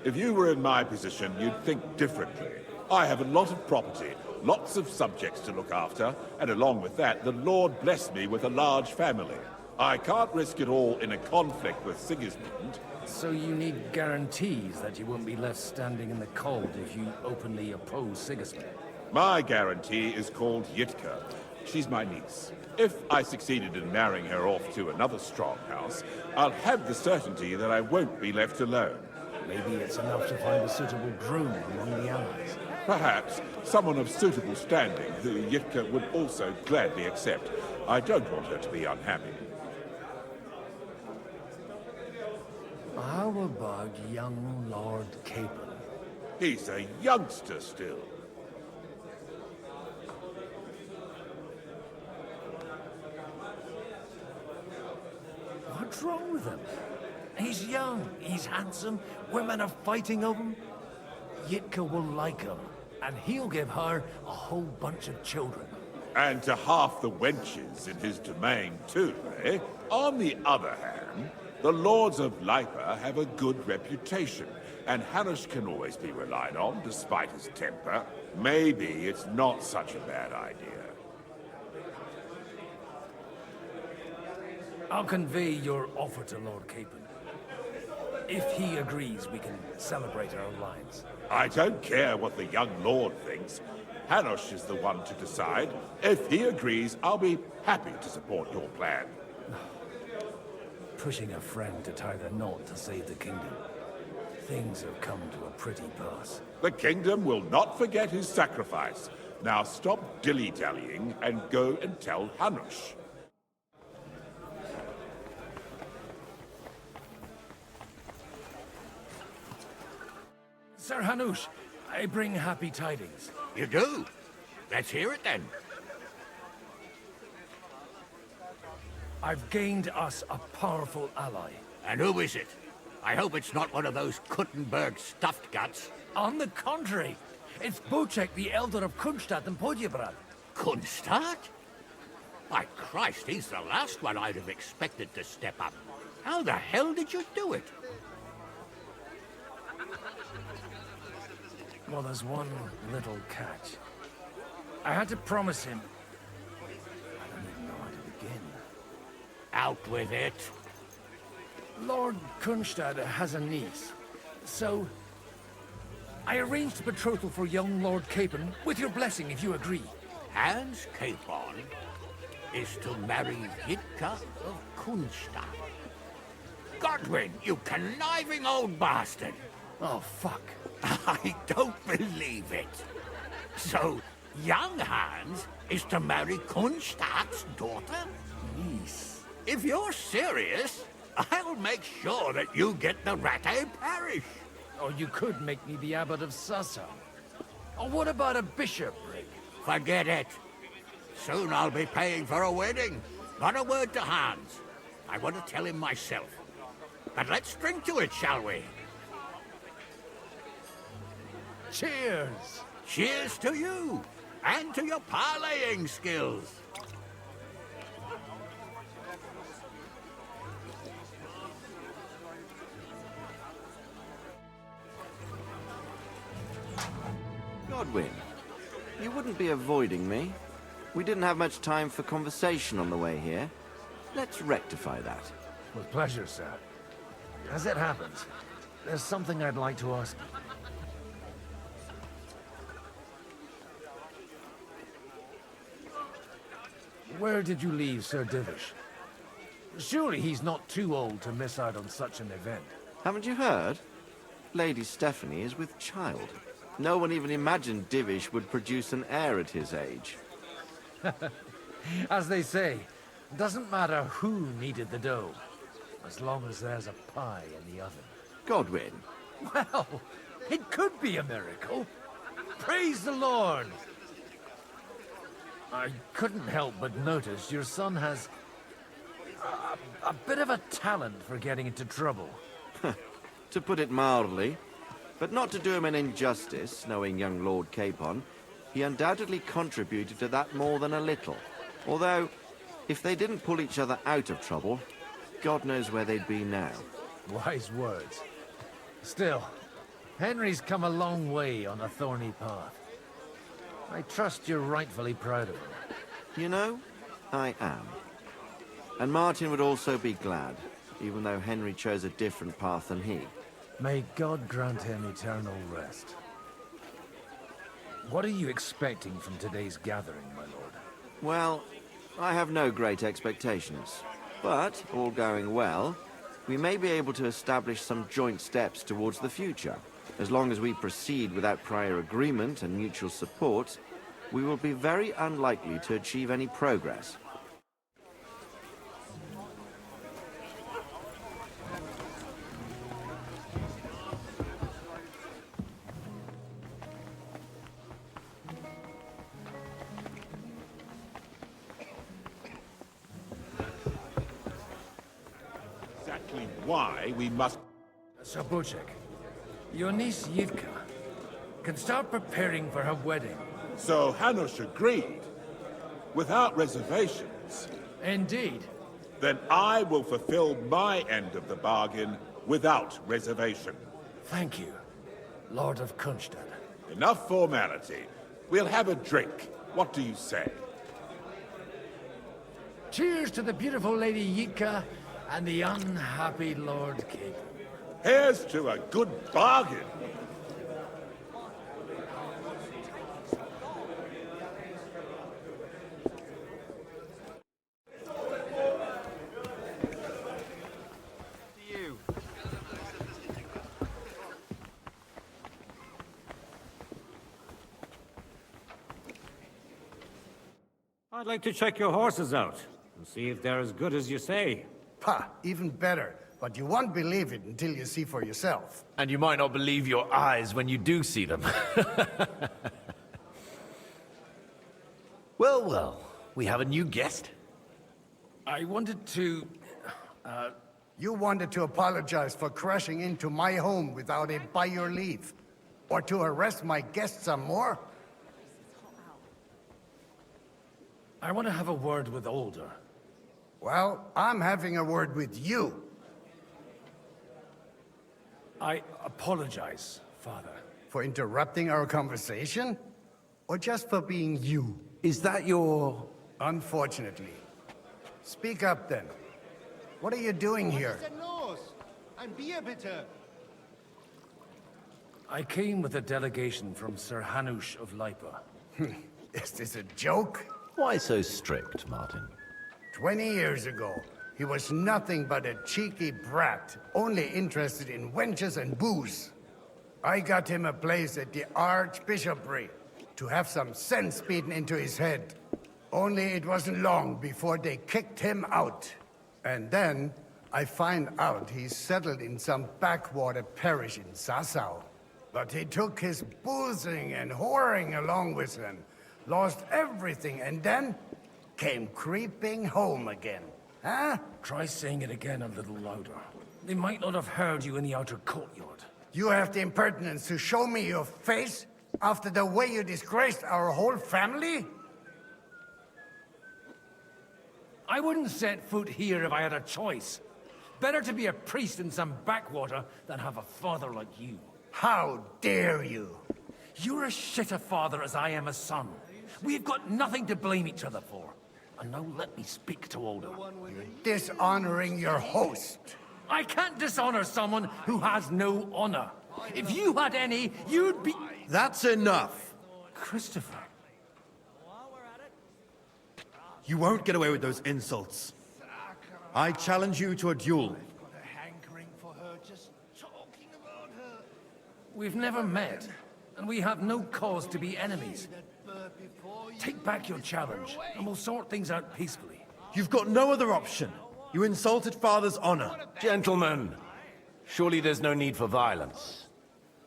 If you were in my position, you'd think differently. I have a lot of property, lots of subjects to look after, and along with that, the Lord blessed me with a large family. I can't risk it all in a conflict with Sigismund. So you need guarantees that you won't be left standing in the cold if you openly oppose Sigismund? My guarantee is called Yitka. She's my niece. If I succeeded in marrying her off to another strong house, I'll have the certainty that I won't be left alone. Maybe it's enough to find a suitable groom among the allies. Perhaps someone of suitable standing who Yitka would also gladly accept. I don't want her to be unhappy. How about young Lord Capon? He's a youngster still. What's wrong with him? He's young, he's handsome, women are fighting over him. Yitka will like him, and he'll give her a whole bunch of children. And to half the wenches in his domain too, eh? On the other hand, the lords of Lipa have a good reputation, and Hanush can always be relied on, despite his temper. Maybe it's not such a bad idea. I'll convey your offer to Lord Capon. If he agrees, we can celebrate our alliance. I don't care what the young lord thinks. Hanush is the one to decide. If he agrees, I'll be happy to support your plan. Pushing a friend to tie the knot to save the kingdom. Things have come to a pretty pass. The kingdom will not forget his sacrifice. Now stop dilly-dallying and go and tell Hanush. Sir Hanush, I bring happy tidings. You do? Let's hear it then. I've gained us a powerful ally. And who is it? I hope it's not one of those Kuttenberg stuffed guts. On the contrary, it's Bocek, the elder of Kunstadt and Podjebrad. Kunstadt? By Christ, he's the last one I'd have expected to step up. How the hell did you do it? Well, there's one little catch. I had to promise him. I don't even know how to begin. Out with it. Lord Kunstadt has a niece, so I arranged a betrothal for young Lord Capon, with your blessing if you agree. Hans Capon is to marry Yitka of Kunstadt. Godwin, you conniving old bastard! Oh, fuck. I don't believe it. So, young Hans is to marry Kunstadt's daughter? Yes. If you're serious, I'll make sure that you get the Rattay parish. Or you could make me the abbot of Sassa. Or what about a bishopric? Forget it. Soon I'll be paying for a wedding. Not a word to Hans. I want to tell him myself. But let's drink to it, shall we? Cheers! Cheers to you! And to your parleying skills! Godwin, you wouldn't be avoiding me. We didn't have much time for conversation on the way here. Let's rectify that. With pleasure, sir. As it happens, there's something I'd like to ask you. Where did you leave Sir Divish? Surely he's not too old to miss out on such an event. Haven't you heard? Lady Stephanie is with child. No one even imagined Divish would produce an heir at his age. As they say, doesn't matter who kneaded the dough, as long as there's a pie in the oven. Godwin. Well, it could be a miracle. Praise the Lord! I couldn't help but notice your son has a bit of a talent for getting into trouble. To put it mildly, but not to do him an injustice, knowing young Lord Capon, he undoubtedly contributed to that more than a little. Although, if they didn't pull each other out of trouble, God knows where they'd be now. Wise words. Still, Henry's come a long way on a thorny path. I trust you're rightfully proud of him. You know, I am. And Martin would also be glad, even though Henry chose a different path than he. May God grant him eternal rest. What are you expecting from today's gathering, my lord? Well, I have no great expectations. But, all going well, we may be able to establish some joint steps towards the future. As long as we proceed without prior agreement and mutual support, we will be very unlikely to achieve any progress. Exactly why we must... Sir Bochek, your niece Yivka can start preparing for her wedding. So Hanush agreed, without reservations. Indeed. Then I will fulfill my end of the bargain without reservation. Thank you, Lord of Kunstadt. Enough formality. We'll have a drink. What do you say? Cheers to the beautiful Lady Yitka and the unhappy Lord Capon. Here's to a good bargain. I'd like to check your horses out and see if they're as good as you say. Pah, even better. But you won't believe it until you see for yourself. And you might not believe your eyes when you do see them. Well, well, we have a new guest. I wanted to... You wanted to apologize for crashing into my home without it by your leave. Or to arrest my guests some more? I want to have a word with Older. Well, I'm having a word with you. I apologize, Father. For interrupting our conversation? Or just for being you? Is that your... Unfortunately. Speak up, then. What are you doing here? I came with a delegation from Sir Hanush of Lipa. Is this a joke? Why so strict, Martin? 20 years ago, he was nothing but a cheeky brat, only interested in wenches and booze. I got him a place at the Archbishopric to have some sense beaten into his head. Only it wasn't long before they kicked him out. And then I find out he's settled in some backwater parish in Sassau. But he took his boozing and whoring along with him, lost everything, and then came creeping home again. Huh? Try saying it again a little louder. They might not have heard you in the outer courtyard. You have the impertinence to show me your face after the way you disgraced our whole family? I wouldn't set foot here if I had a choice. Better to be a priest in some backwater than have a father like you. How dare you? You're as shit a father as I am a son. We've got nothing to blame each other for. And now let me speak to Older. You're dishonoring your host. I can't dishonor someone who has no honor. If you had any, you'd be... That's enough. Christopher. You won't get away with those insults. I challenge you to a duel. We've never met, and we have no cause to be enemies. Take back your challenge, and we'll sort things out peacefully. You've got no other option. You insulted Father's honor. Gentlemen, surely there's no need for violence.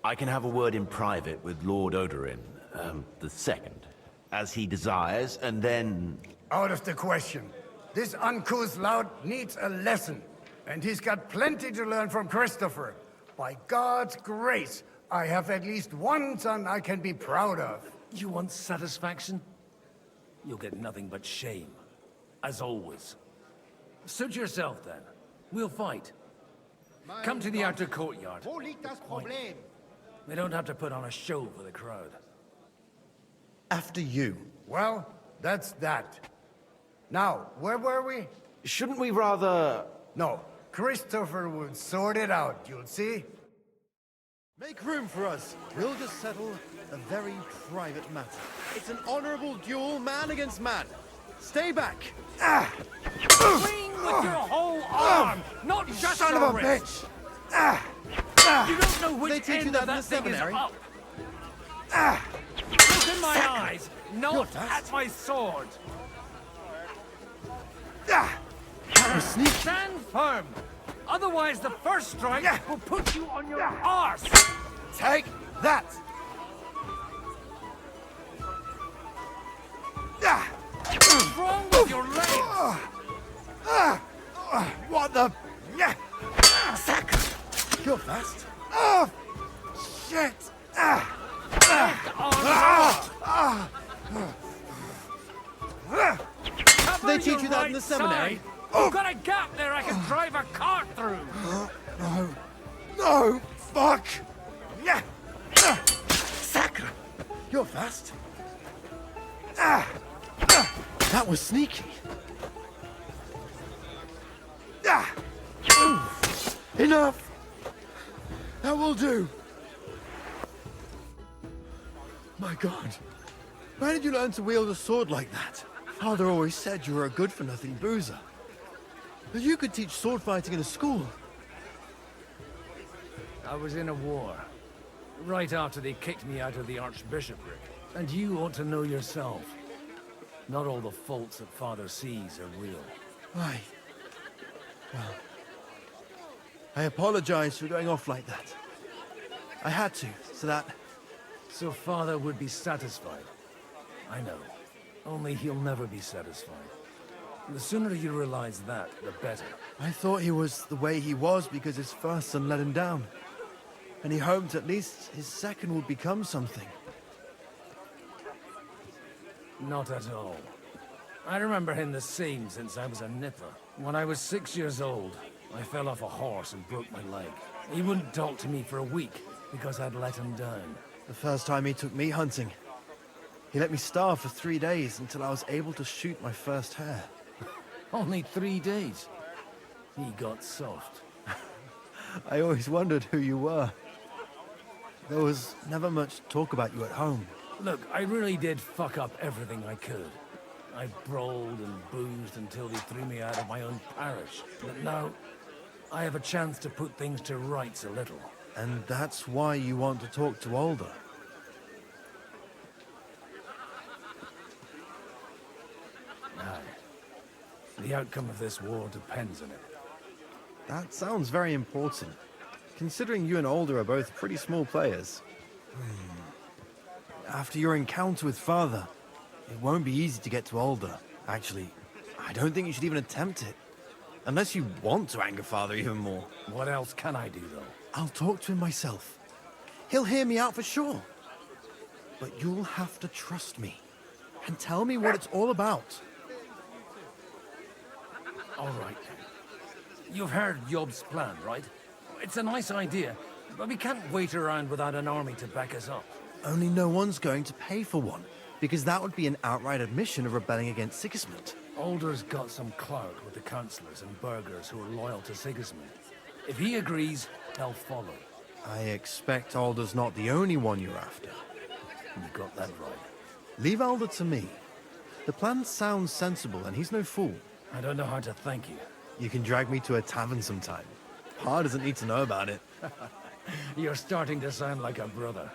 I can have a word in private with Lord Odorin, the second, as he desires, and then... Out of the question. This uncouth lout needs a lesson, and he's got plenty to learn from Christopher. By God's grace, I have at least one son I can be proud of. You want satisfaction? You'll get nothing but shame, as always. Suit yourself, then. We'll fight. Come to the outer courtyard. We don't have to put on a show for the crowd. After you. Well, that's that. Now, where were we? Shouldn't we rather... No, Christopher will sort it out, you'll see. Make room for us. We'll just settle a very private matter. It's an honorable duel, man against man. Stay back. Swing with your whole arm, not just Son your of a wrist. bitch! You don't know which They teach you end that of in that the thing is seminary? up. Look in my eyes, not at my sword. Stand firm. Otherwise, the first strike will put you on your arse. Take that! What's wrong with your legs? What the... Sack! You're fast. Oh! Shit! They teach you that in the seminary? Side. You've got a gap there I can drive a cart through. No. No! Fuck! Sack! You're fast. That was sneaky. Enough! That will do. My God. Where did you learn to wield a sword like that? Father always said you were a good-for-nothing boozer. But you could teach sword fighting in a school. I was in a war. Right after they kicked me out of the Archbishopric. And you ought to know yourself. Not all the faults that Father sees are real. Right. Well, I apologize for going off like that. I had to, so that... So Father would be satisfied. I know. Only he'll never be satisfied. The sooner you realize that, the better. I thought he was the way he was because his first son let him down. And he hoped at least his second would become something. Not at all. I remember him the same since I was a nipper. When I was 6 years old, I fell off a horse and broke my leg. He wouldn't talk to me for a week because I'd let him down. The first time he took me hunting, he let me starve for 3 days until I was able to shoot my first hare. Only 3 days. He got soft. I always wondered who you were. There was never much talk about you at home. Look, I really did fuck up everything I could. I brawled and boozed until they threw me out of my own parish. But now, I have a chance to put things to rights a little. And that's why you want to talk to Alder? Aye. The outcome of this war depends on it. That sounds very important, considering you and Alder are both pretty small players. After your encounter with Father, it won't be easy to get to Alder. Actually, I don't think you should even attempt it. Unless you want to anger Father even more. What else can I do, though? I'll talk to him myself. He'll hear me out for sure. But you'll have to trust me and tell me what it's all about. All right, then. You've heard Yob's plan, right? It's a nice idea, but we can't wait around without an army to back us up. Only no one's going to pay for one, because that would be an outright admission of rebelling against Sigismund. Alder's got some clout with the councillors and burghers who are loyal to Sigismund. If he agrees, they'll follow. I expect Alder's not the only one you're after. You got that right. Leave Alder to me. The plan sounds sensible, and he's no fool. I don't know how to thank you. You can drag me to a tavern sometime. Pa doesn't need to know about it. You're starting to sound like a brother.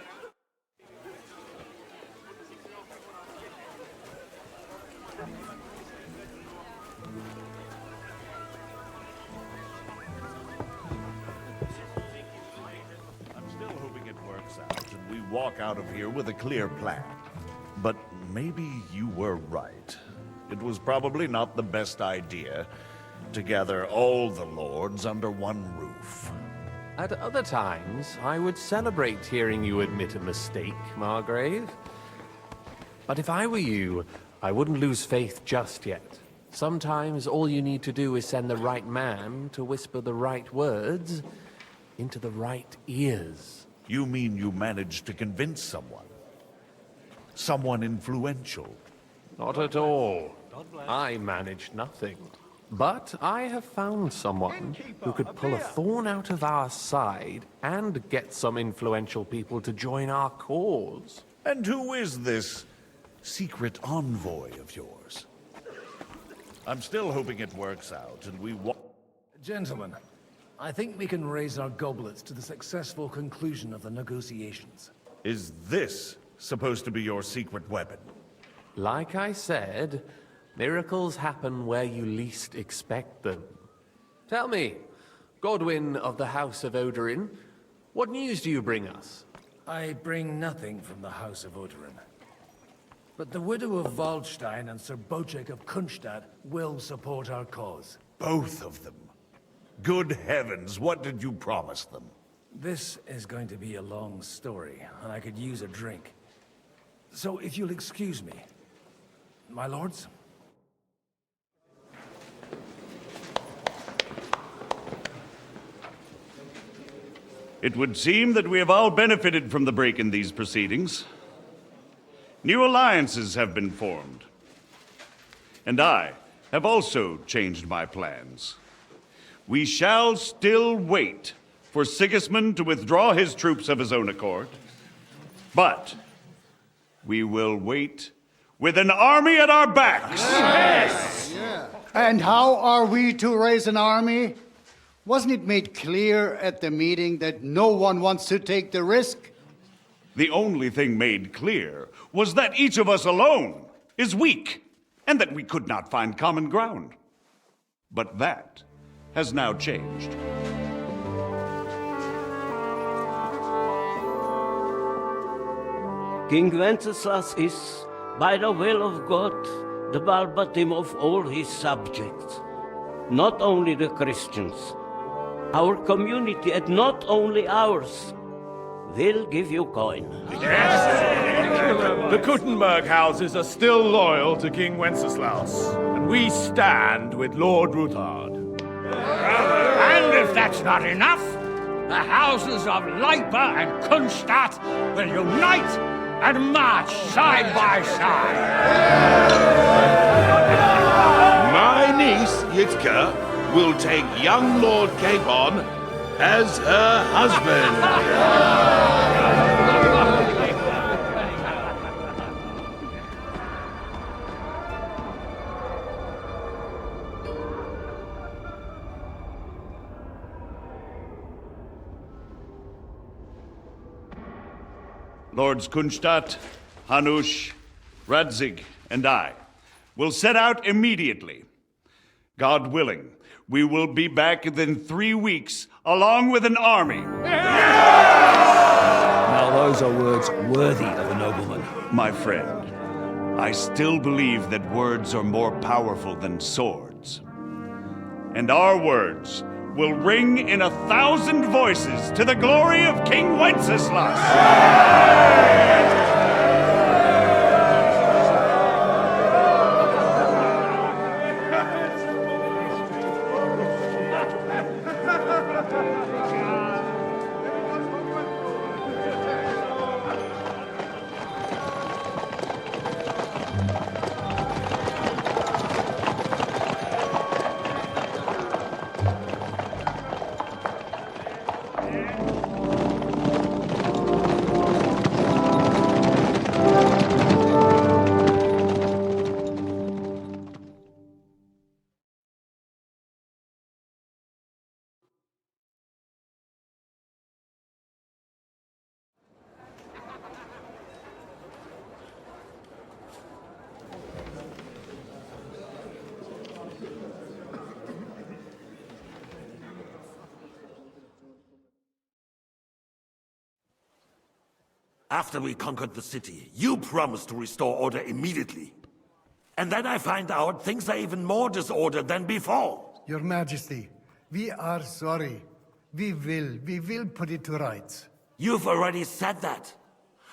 I'm still hoping it works out and we walk out of here with a clear plan. But maybe you were right. It was probably not the best idea to gather all the lords under one roof. At other times, I would celebrate hearing you admit a mistake, Margrave. But if I were you, I wouldn't lose faith just yet. Sometimes all you need to do is send the right man to whisper the right words into the right ears. You mean you managed to convince someone? Someone influential? Not at all. I managed nothing. But I have found someone who could pull a thorn out of our side and get some influential people to join our cause. And who is this secret envoy of yours? I'm still hoping it works out and we Gentlemen, I think we can raise our goblets to the successful conclusion of the negotiations. Is this supposed to be your secret weapon? Like I said, miracles happen where you least expect them. Tell me, Godwin of the House of Odorin, what news do you bring us? I bring nothing from the House of Odorin. But the widow of Waldstein and Sir Bocek of Kunstadt will support our cause. Both of them? Good heavens, what did you promise them? This is going to be a long story, and I could use a drink. So if you'll excuse me, my lords? It would seem that we have all benefited from the break in these proceedings. New alliances have been formed. And I have also changed my plans. We shall still wait for Sigismund to withdraw his troops of his own accord. But we will wait with an army at our backs. Yes! Yeah. And how are we to raise an army? Wasn't it made clear at the meeting that no one wants to take the risk? The only thing made clear was that each of us alone is weak, and that we could not find common ground. But that has now changed. King Wenceslas is, by the will of God, the balbatim of all his subjects. Not only the Christians, our community, and not only ours, will give you coin. The Kuttenberg houses are still loyal to King Wenceslas, and we stand with Lord Ruthard. And if that's not enough, the houses of Leipa and Kunstadt will unite and march side by side. My niece, Yitka, will take young Lord Capon as her husband. Lords Kunstadt, Hanush, Radzig, and I will set out immediately. God willing, we will be back within 3 weeks, along with an army. Now those are words worthy of a nobleman. My friend, I still believe that words are more powerful than swords. And our words will ring in 1,000 voices to the glory of King Wenceslas! After we conquered the city, you promised to restore order immediately. And then I find out things are even more disordered than before. Your Majesty, we are sorry. We will put it to rights. You've already said that.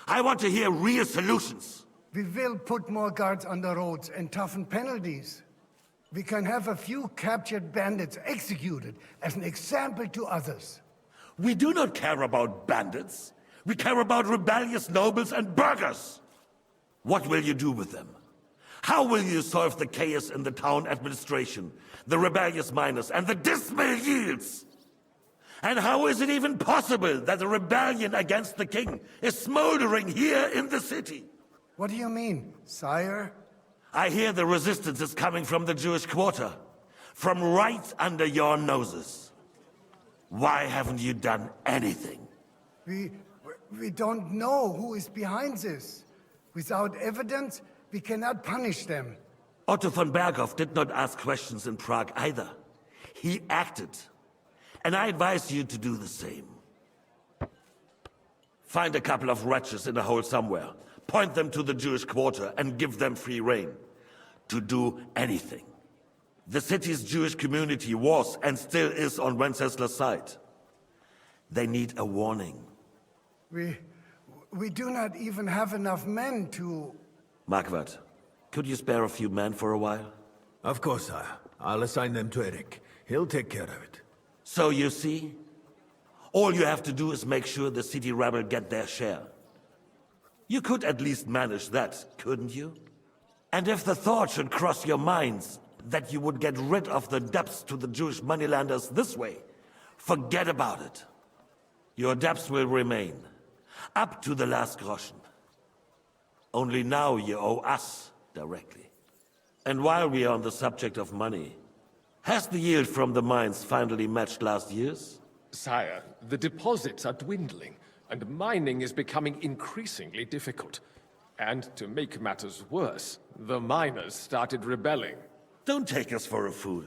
I want to hear real solutions. We will put more guards on the roads and toughen penalties. We can have a few captured bandits executed as an example to others. We do not care about bandits. We care about rebellious nobles and burghers. What will you do with them? How will you solve the chaos in the town administration, the rebellious miners, and the dismal yields? And how is it even possible that a rebellion against the king is smoldering here in the city? What do you mean, sire? I hear the resistance is coming from the Jewish quarter, from right under your noses. Why haven't you done anything? We don't know who is behind this. Without evidence, we cannot punish them. Otto von Berghoff did not ask questions in Prague either. He acted. And I advise you to do the same. Find a couple of wretches in a hole somewhere, point them to the Jewish quarter, and give them free rein to do anything. The city's Jewish community was and still is on Wenceslas' side. They need a warning. We do not even have enough men to... Marquardt, could you spare a few men for a while? Of course, sire. I'll assign them to Eric. He'll take care of it. So you see, all you have to do is make sure the city rebel get their share. You could at least manage that, couldn't you? And if the thought should cross your minds that you would get rid of the debts to the Jewish moneylenders this way, forget about it. Your debts will remain, up to the last groschen. Only now you owe us directly. And while we are on the subject of money, has the yield from the mines finally matched last year's? Sire, the deposits are dwindling, and mining is becoming increasingly difficult. And to make matters worse, the miners started rebelling. Don't take us for a fool.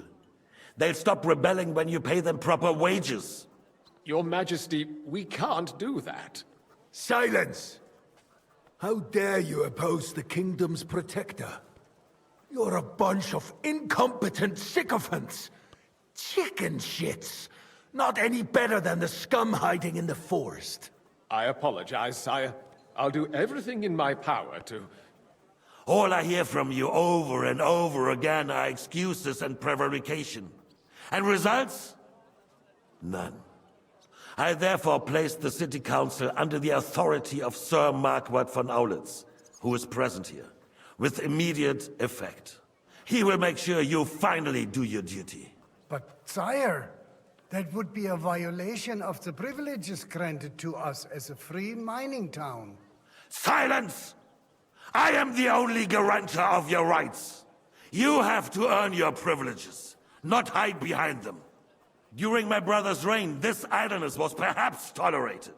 They'll stop rebelling when you pay them proper wages. Your Majesty, we can't do that. Silence! How dare you oppose the kingdom's protector? You're a bunch of incompetent sycophants! Chicken shits! Not any better than the scum hiding in the forest. I apologize, sire. I'll do everything in my power to... All I hear from you over and over again are excuses and prevarication. And results? None. I therefore placed the city council under the authority of Sir Marquardt von Aulitz, who is present here, with immediate effect. He will make sure you finally do your duty. But, sire, that would be a violation of the privileges granted to us as a free mining town. Silence! I am the only guarantor of your rights. You have to earn your privileges, not hide behind them. During my brother's reign, this idleness was perhaps tolerated.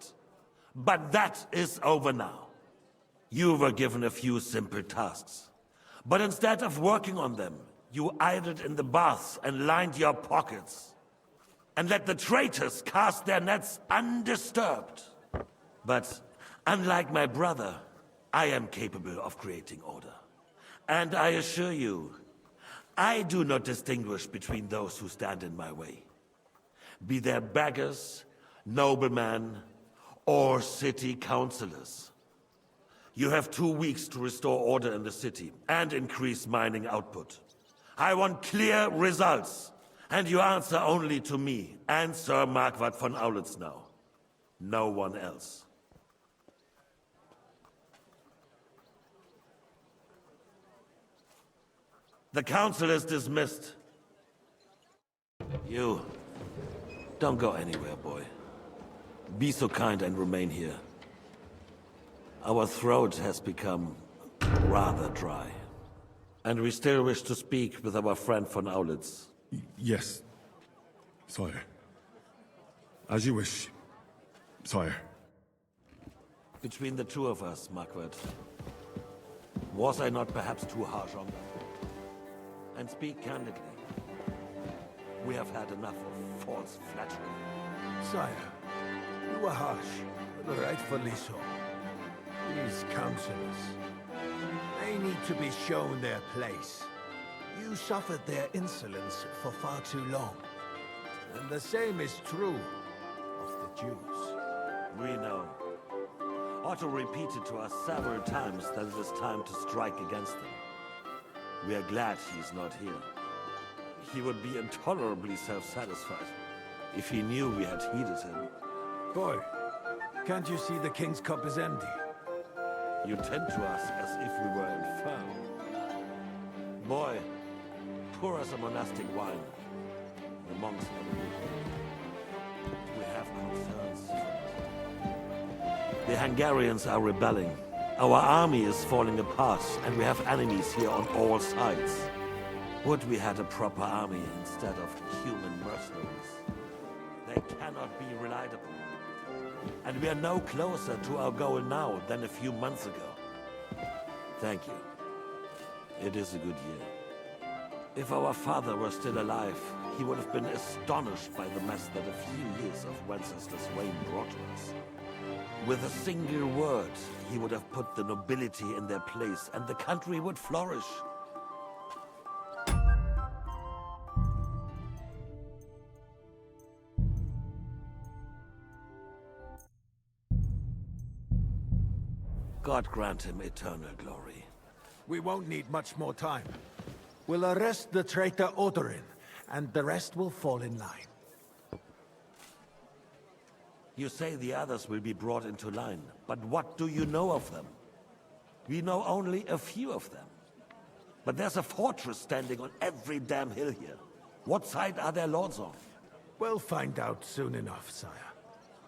But that is over now. You were given a few simple tasks. But instead of working on them, you idled in the baths and lined your pockets. And let the traitors cast their nets undisturbed. But unlike my brother, I am capable of creating order. And I assure you, I do not distinguish between those who stand in my way. Be they beggars, noblemen, or city councillors. You have 2 weeks to restore order in the city and increase mining output. I want clear results, and you answer only to me and Sir Marquardt von Aulitz now. No one else. The council is dismissed. You, don't go anywhere, boy. Be so kind and remain here. Our throat has become rather dry. And we still wish to speak with our friend von Aulitz. Yes, sire. As you wish, sire. Between the two of us, Marquardt, was I not perhaps too harsh on them? And speak candidly, we have had enough of false flattery. Sire, you were harsh, but rightfully so. These councillors, they need to be shown their place. You suffered their insolence for far too long. And the same is true of the Jews. We know. Otto repeated to us several times that it is time to strike against them. We are glad he's not here. He would be intolerably self-satisfied if he knew we had heeded him. Boy, can't you see the King's cup is empty? You tend to us as if we were infirm. Boy, pour us a monastic wine. The monks have we have concerns. The Hungarians are rebelling. Our army is falling apart, and we have enemies here on all sides. Would we had a proper army instead of human mercenaries? They cannot be relied upon. And we are no closer to our goal now than a few months ago. Thank you. It is a good year. If our father were still alive, he would have been astonished by the mess that a few years of Wenceslas reign brought to us. With a single word, he would have put the nobility in their place, and the country would flourish. God grant him eternal glory. We won't need much more time. We'll arrest the traitor Odorin, and the rest will fall in line. You say the others will be brought into line, but what do you know of them? We know only a few of them. But there's a fortress standing on every damn hill here. What side are their lords on? We'll find out soon enough, sire.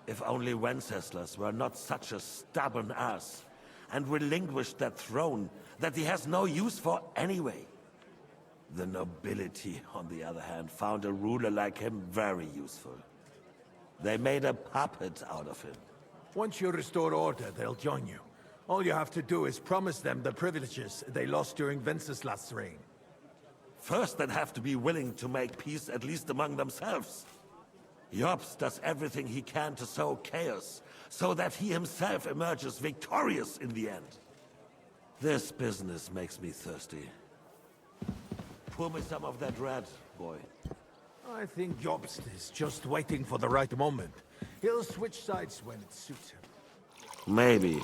If only Wenceslas were not such a stubborn ass, and relinquished that throne that he has no use for anyway. The nobility, on the other hand, found a ruler like him very useful. They made a puppet out of him. Once you restore order, they'll join you. All you have to do is promise them the privileges they lost during Wenceslas' reign. First, they'd have to be willing to make peace at least among themselves. Jobst does everything he can to sow chaos, so that he himself emerges victorious in the end. This business makes me thirsty. Pour me some of that red, boy. I think Jobst is just waiting for the right moment. He'll switch sides when it suits him. Maybe.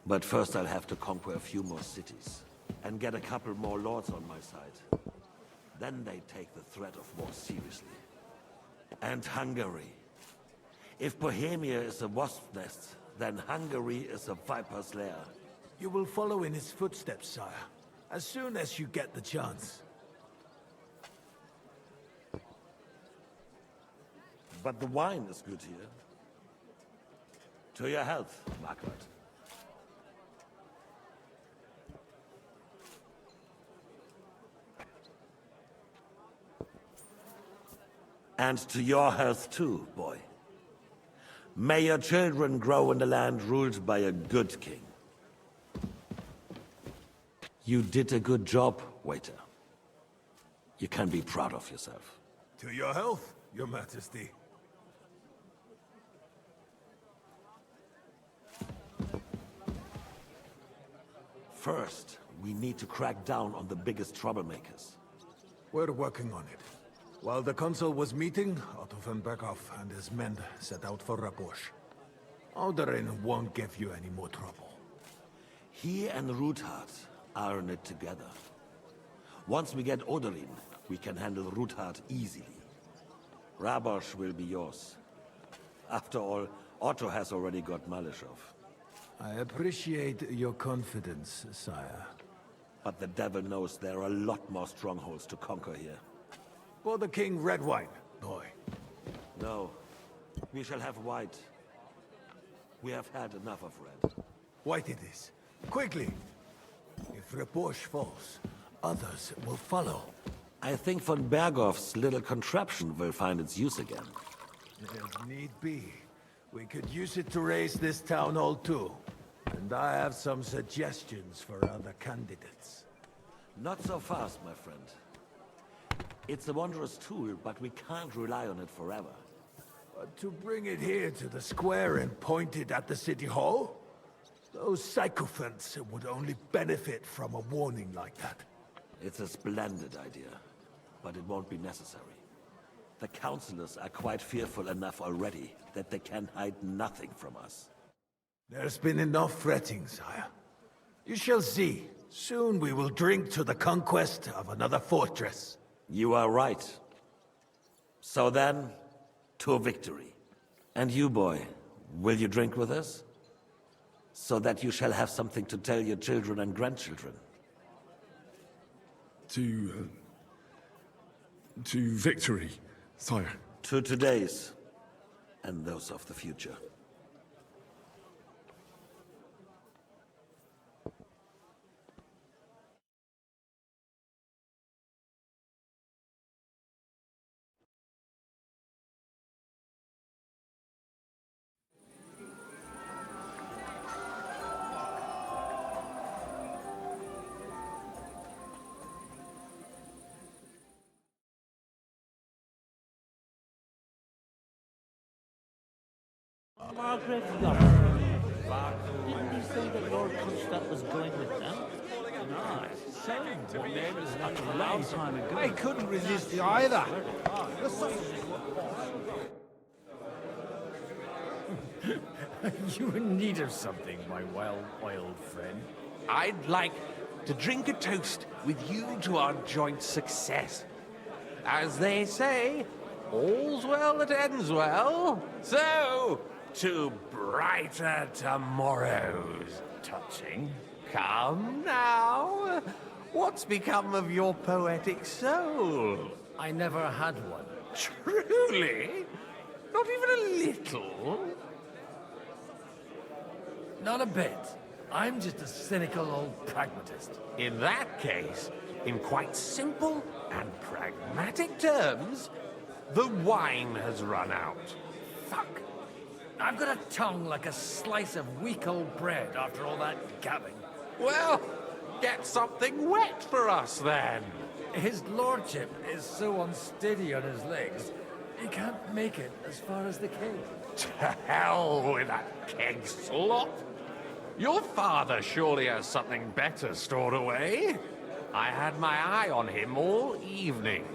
But first I'll have to conquer a few more cities, and get a couple more lords on my side. Then they take the threat of war seriously. And Hungary. If Bohemia is a wasp's nest, then Hungary is a viper's lair. You will follow in his footsteps, sire, as soon as you get the chance. But the wine is good here. To your health, Marquardt. And to your health too, boy. May your children grow in a land ruled by a good king. You did a good job, waiter. You can be proud of yourself. To your health, Your Majesty. First, we need to crack down on the biggest troublemakers. We're working on it. While the council was meeting, Otto von Berghoff and his men set out for Rabosch. Alderin won't give you any more trouble. He and Ruthard are in it together. Once we get Oderin, we can handle Ruthard easily. Rabosch will be yours. After all, Otto has already got Malishov. I appreciate your confidence, sire. But the devil knows there are a lot more strongholds to conquer here. For the king, red wine, boy. No. We shall have white. We have had enough of red. White it is. Quickly! If Rabosch falls, others will follow. I think von Berghoff's little contraption will find its use again. If need be, we could use it to raise this town hall too. And I have some suggestions for other candidates. Not so fast, my friend. It's a wondrous tool, but we can't rely on it forever. But to bring it here to the square and point it at the city hall? Those sycophants would only benefit from a warning like that. It's a splendid idea, but it won't be necessary. The councillors are quite fearful enough already that they can hide nothing from us. There's been enough fretting, sire. You shall see. Soon we will drink to the conquest of another fortress. You are right. So then, to victory. And you, boy, will you drink with us? So that you shall have something to tell your children and grandchildren. To victory, sire. To today's, and those of the future. Margaret, didn't you say that Lord Kunstadt was going with them? No, a long time ago. I couldn't resist you either. You in need of something, my wild friend? I'd like to drink a toast with you to our joint success. As they say, all's well that ends well. So, to brighter tomorrows. Touching. Come now. What's become of your poetic soul? I never had one. Truly? Not even a little? Not a bit. I'm just a cynical old pragmatist. In that case, in quite simple and pragmatic terms, the wine has run out. Fuck. I've got a tongue like a slice of weak old bread after all that gabbing. Well, get something wet for us then. His lordship is so unsteady on his legs, he can't make it as far as the keg. To hell with that keg slop. Your father surely has something better stored away. I had my eye on him all evening.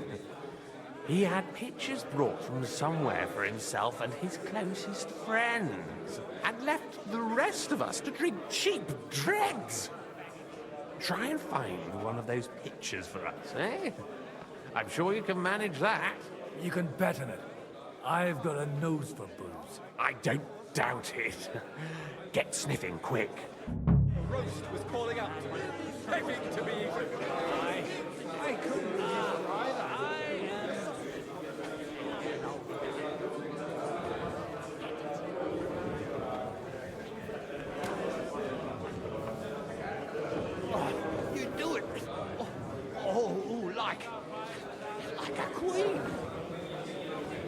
He had pictures brought from somewhere for himself and his closest friends, and left the rest of us to drink cheap dregs. Try and find one of those pictures for us, eh? I'm sure you can manage that. You can bet on it. I've got a nose for booze. I don't doubt it. Get sniffing quick. The roast was calling out to me, begging to be eaten. I couldn't resist either. You do it. Oh, like a queen.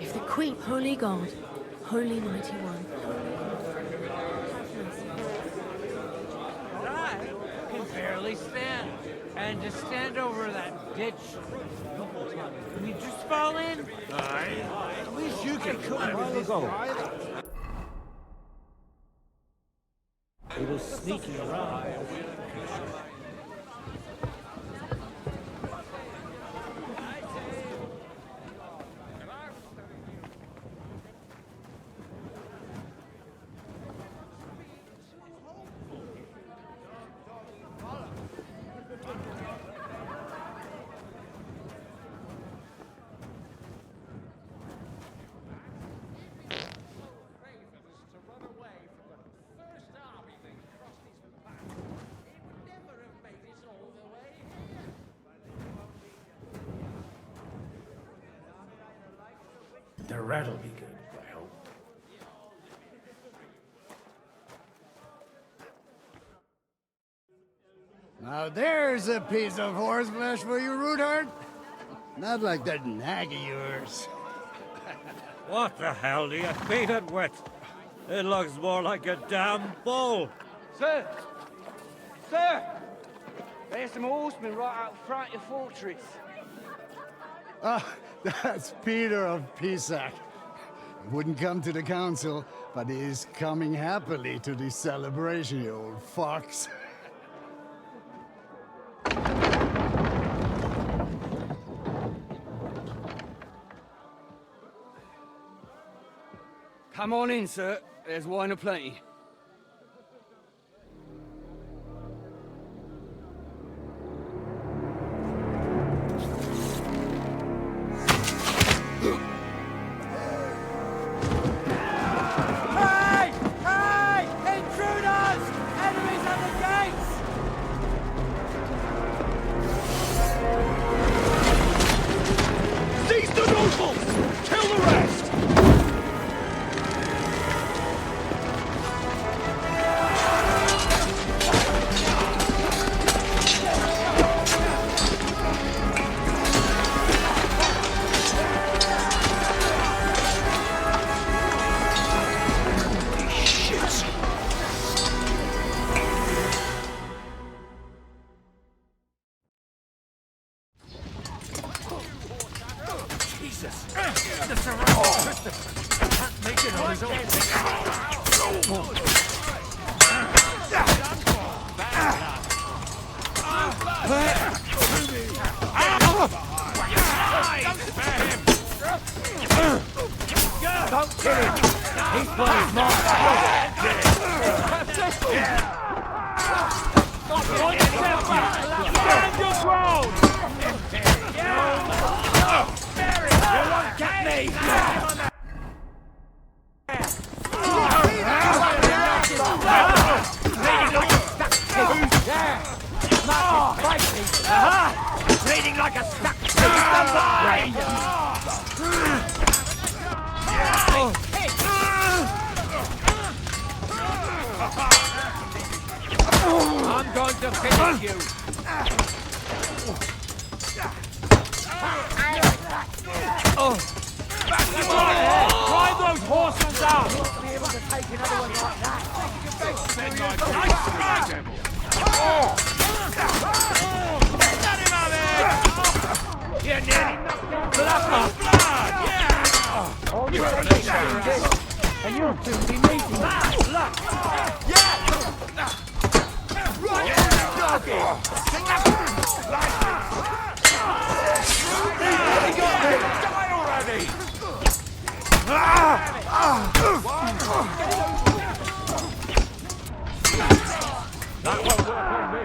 If the Queen, Holy God, Holy Mighty One. I can barely stand. And just stand over that ditch. Can you just fall in? At least you can climb while this ago. guy. He was sneaking around. The rat'll be good, I hope. Now there's a piece of horseflesh for you, Roothard. Not like that nag of yours. What the hell do you feed it with? It looks more like a damn bull. Sir! Sir! There's some horsemen right out front of your fortress. Ah, that's Peter of Pisac. Wouldn't come to the council, but is coming happily to the celebration, you old fox. Come on in, sir. There's wine aplenty. Hey! Hey! Intruders! Enemies at the gates! Seize the nobles! Kill the rest! Jesus! The surrounding system! Can't make it on his own! Don't kill him! He's bloody mine! Stand your ground! You won't get me! Bleeding like a stuck I'm going to finish you! Drive those horsemen down! You'll be able to take another one like that. You nearly knocked down blood! You're only saying this, and you'll soon be meeting bad luck! Die already! That won't work on me.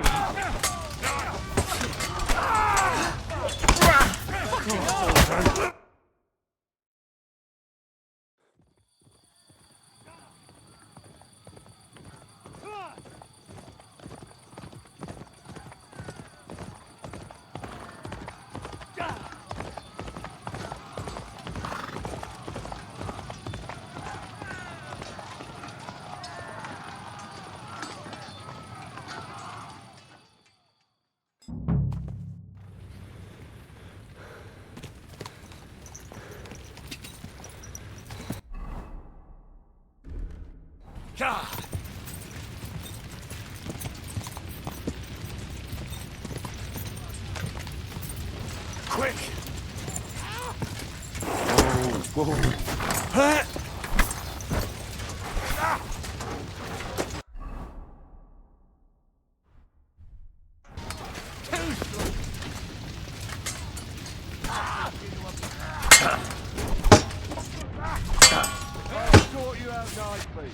quick! Whoa. Sort you out nicely.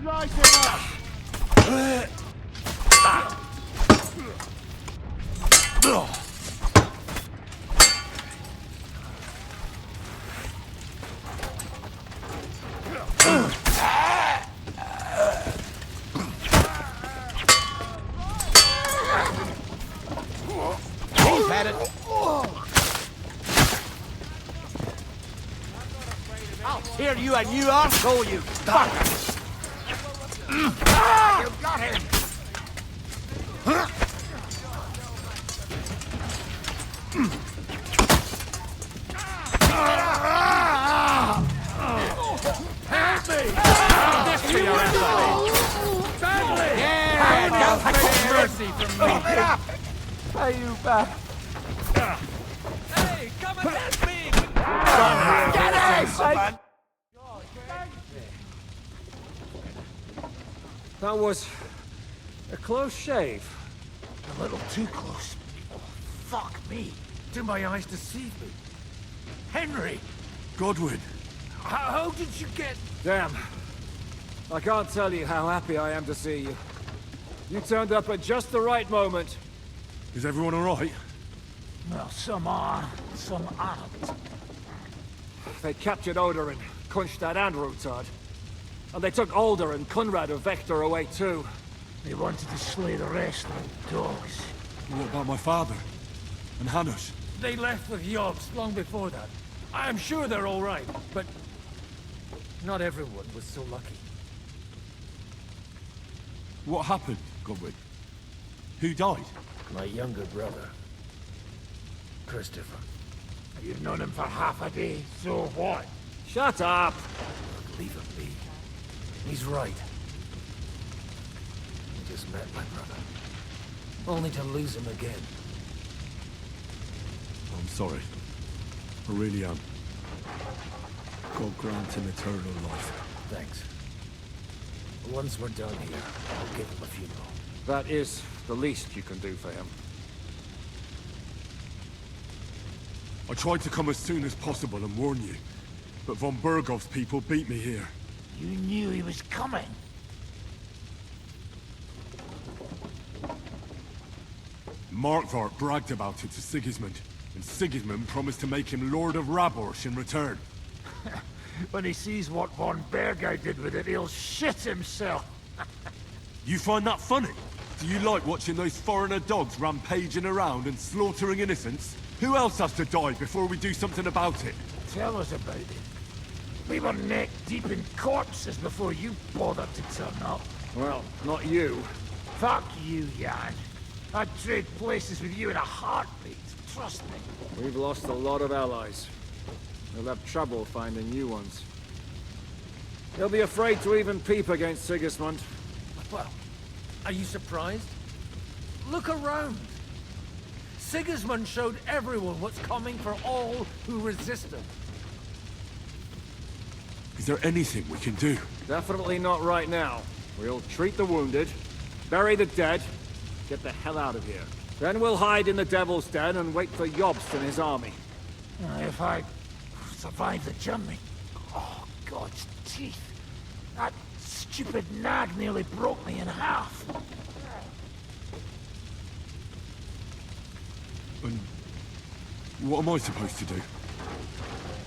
Light him up! He's had it. I'll tear you a new arsehole, you fucker! You got him! Help me! This for your effort! Family! Yeah, don't take mercy from me! Keep it up! Pay you back! Hey, come and get me! Get him! That was a close shave. A little too close. Oh, fuck me. Do my eyes deceive me? Henry! Godwin! How did you get... Damn. I can't tell you how happy I am to see you. You turned up at just the right moment. Is everyone alright? Well, some are, some aren't. They captured Oder and Kunstad and Rutard. And they took Alder and Kunrad of Vector away too. They wanted to slay the rest like dogs. What about my father? And Hanush? They left with Yobs long before that. I'm sure they're all right, but not everyone was so lucky. What happened, Godwin? Who died? My younger brother, Christopher. You've known him for half a day, so what? Shut up! Leave him be. He's right. I just met my brother. Only to lose him again. I'm sorry. I really am. God grant him eternal life. Thanks. Once we're done here, I'll give him a funeral. That is the least you can do for him. I tried to come as soon as possible and warn you, but von Bergov's people beat me here. You knew he was coming. Markvart bragged about it to Sigismund, and Sigismund promised to make him Lord of Raborsh in return. When he sees what von Bergau did with it, he'll shit himself. You find that funny? Do you like watching those foreigner dogs rampaging around and slaughtering innocents? Who else has to die before we do something about it? Tell us about it. We were neck deep in corpses before you bothered to turn up. Well, not you. Fuck you, Jan. I'd trade places with you in a heartbeat. Trust me. We've lost a lot of allies. We'll have trouble finding new ones. They'll be afraid to even peep against Sigismund. Well, are you surprised? Look around. Sigismund showed everyone what's coming for all who resist him. Is there anything we can do? Definitely not right now. We'll treat the wounded, bury the dead, get the hell out of here. Then we'll hide in the Devil's Den and wait for Jobst and his army. If I survive the journey... Oh, God's teeth. That stupid nag nearly broke me in half. And what am I supposed to do?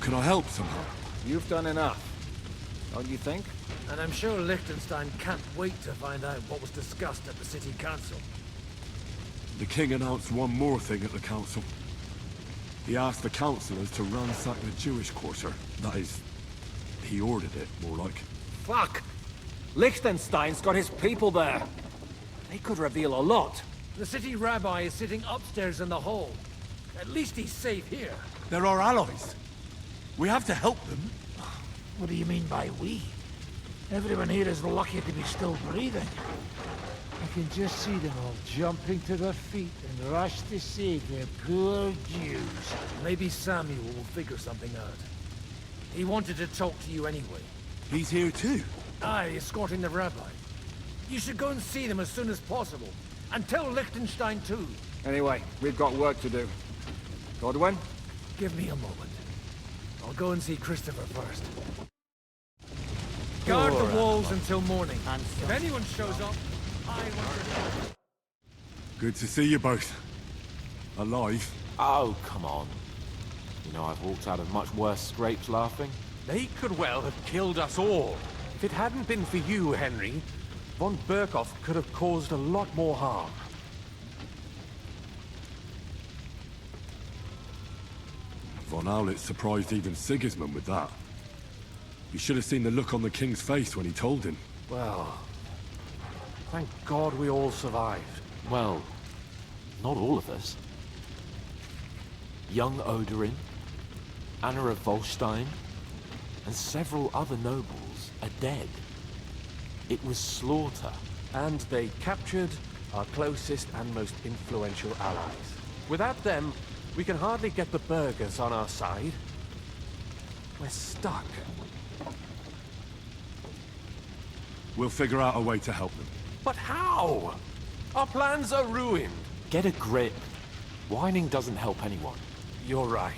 Can I help somehow? You've done enough, don't you think? And I'm sure Liechtenstein can't wait to find out what was discussed at the city council. The king announced one more thing at the council. He asked the councillors to ransack the Jewish quarter. That is, he ordered it, more like. Fuck! Liechtenstein's got his people there. They could reveal a lot. The city rabbi is sitting upstairs in the hall. At least he's safe here. They're our allies. We have to help them. What do you mean by we? Everyone here is lucky to be still breathing. I can just see them all jumping to their feet and rush to save their poor Jews. Maybe Samuel will figure something out. He wanted to talk to you anyway. He's here too? Aye, escorting the rabbi. You should go and see them as soon as possible. And tell Liechtenstein too. Anyway, we've got work to do. Godwin? Give me a moment. I'll go and see Christopher first. Guard the walls until morning. If anyone shows up, I want to know. Good to see you both. Alive. Oh, come on. You know, I've walked out of much worse scrapes laughing. They could well have killed us all. If it hadn't been for you, Henry, von Berkhoff could have caused a lot more harm. Von Aulitz surprised even Sigismund with that. You should have seen the look on the king's face when he told him. Well, thank God we all survived. Well, not all of us. Young Oderin, Anna of Volstein, and several other nobles are dead. It was slaughter. And they captured our closest and most influential allies. Without them, we can hardly get the burghers on our side. We're stuck. We'll figure out a way to help them. But how? Our plans are ruined. Get a grip. Whining doesn't help anyone. You're right.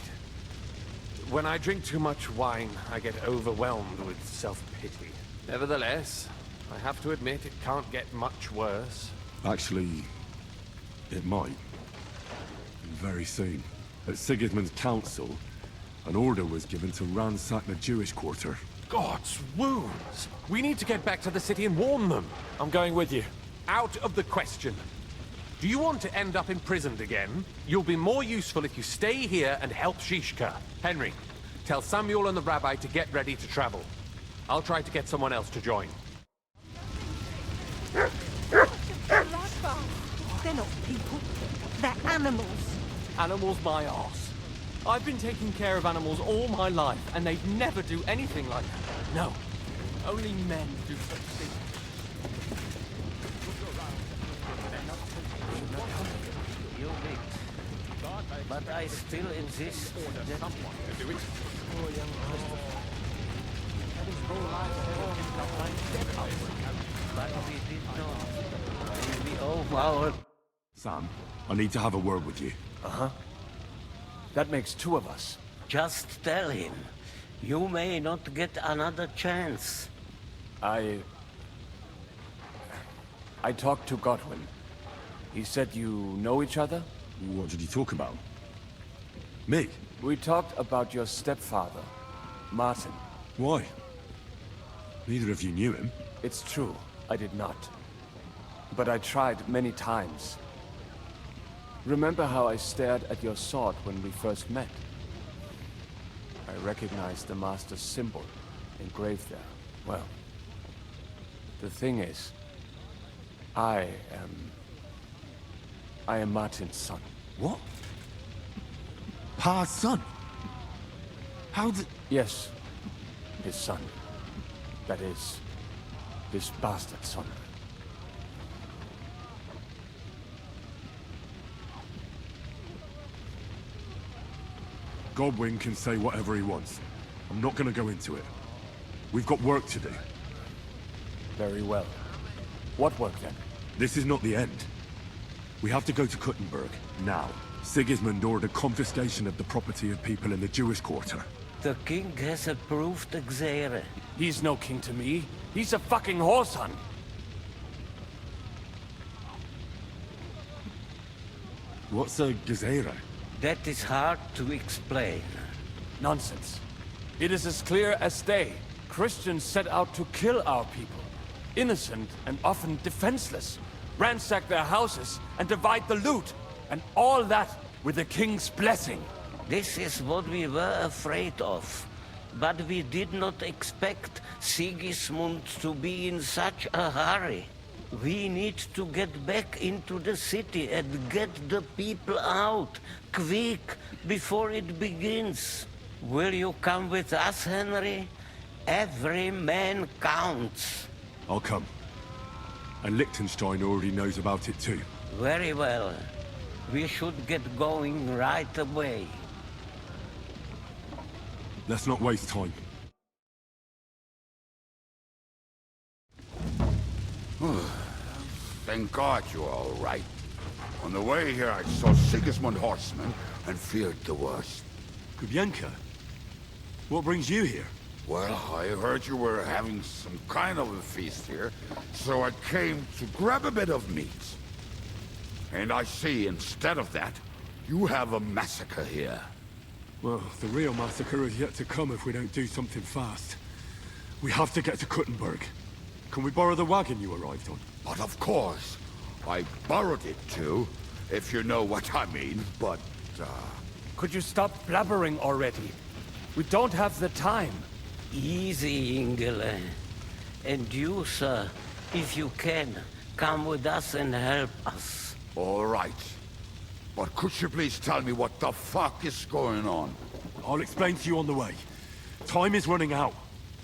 When I drink too much wine, I get overwhelmed with self-pity. Nevertheless, I have to admit it can't get much worse. Actually, it might. Very soon. At Sigismund's council, an order was given to ransack the Jewish quarter. God's wounds! We need to get back to the city and warn them. I'm going with you. Out of the question. Do you want to end up imprisoned again? You'll be more useful if you stay here and help Shishka. Henry, tell Samuel and the rabbi to get ready to travel. I'll try to get someone else to join. They're not people. They're animals. Animals my arse. I've been taking care of animals all my life, and they'd never do anything like that. No. Only men do such things. You wait. But I still insist that someone can do it. Poor young Christopher. Had his whole life but we did not. And we owe our... Sam, I need to have a word with you. Uh-huh. That makes two of us. Just tell him. You may not get another chance. I talked to Godwin. He said you know each other? What did he talk about? Me? We talked about your stepfather, Martin. Why? Neither of you knew him. It's true, I did not. But I tried many times. Remember how I stared at your sword when we first met? I recognized the Master's symbol engraved there. Well, the thing is, I am Martin's son. What? Pa's son? How did... Yes, his son. That is, his bastard son. Godwin can say whatever he wants. I'm not gonna go into it. We've got work to do. Very well. What work then? This is not the end. We have to go to Kuttenberg, now. Sigismund ordered confiscation of the property of people in the Jewish quarter. The king has approved Xere. He's no king to me. He's a fucking whoreson. What's a Gezerah? That is hard to explain. Nonsense. It is as clear as day. Christians set out to kill our people. Innocent and often defenseless. Ransack their houses and divide the loot. And all that with the king's blessing. This is what we were afraid of. But we did not expect Sigismund to be in such a hurry. We need to get back into the city and get the people out, quick, before it begins. Will you come with us, Henry? Every man counts. I'll come. And Liechtenstein already knows about it too. Very well. We should get going right away. Let's not waste time. Thank God you're all right. On the way here, I saw Sigismund horsemen and feared the worst. Kubienka? What brings you here? Well, I heard you were having some kind of a feast here, so I came to grab a bit of meat. And I see, instead of that, you have a massacre here. Well, the real massacre is yet to come if we don't do something fast. We have to get to Kuttenberg. Can we borrow the wagon you arrived on? But of course. I borrowed it too, if you know what I mean, but, Could you stop blabbering already? We don't have the time. Easy, Ingele. And you, sir, if you can, come with us and help us. All right. But could you please tell me what the fuck is going on? I'll explain to you on the way. Time is running out.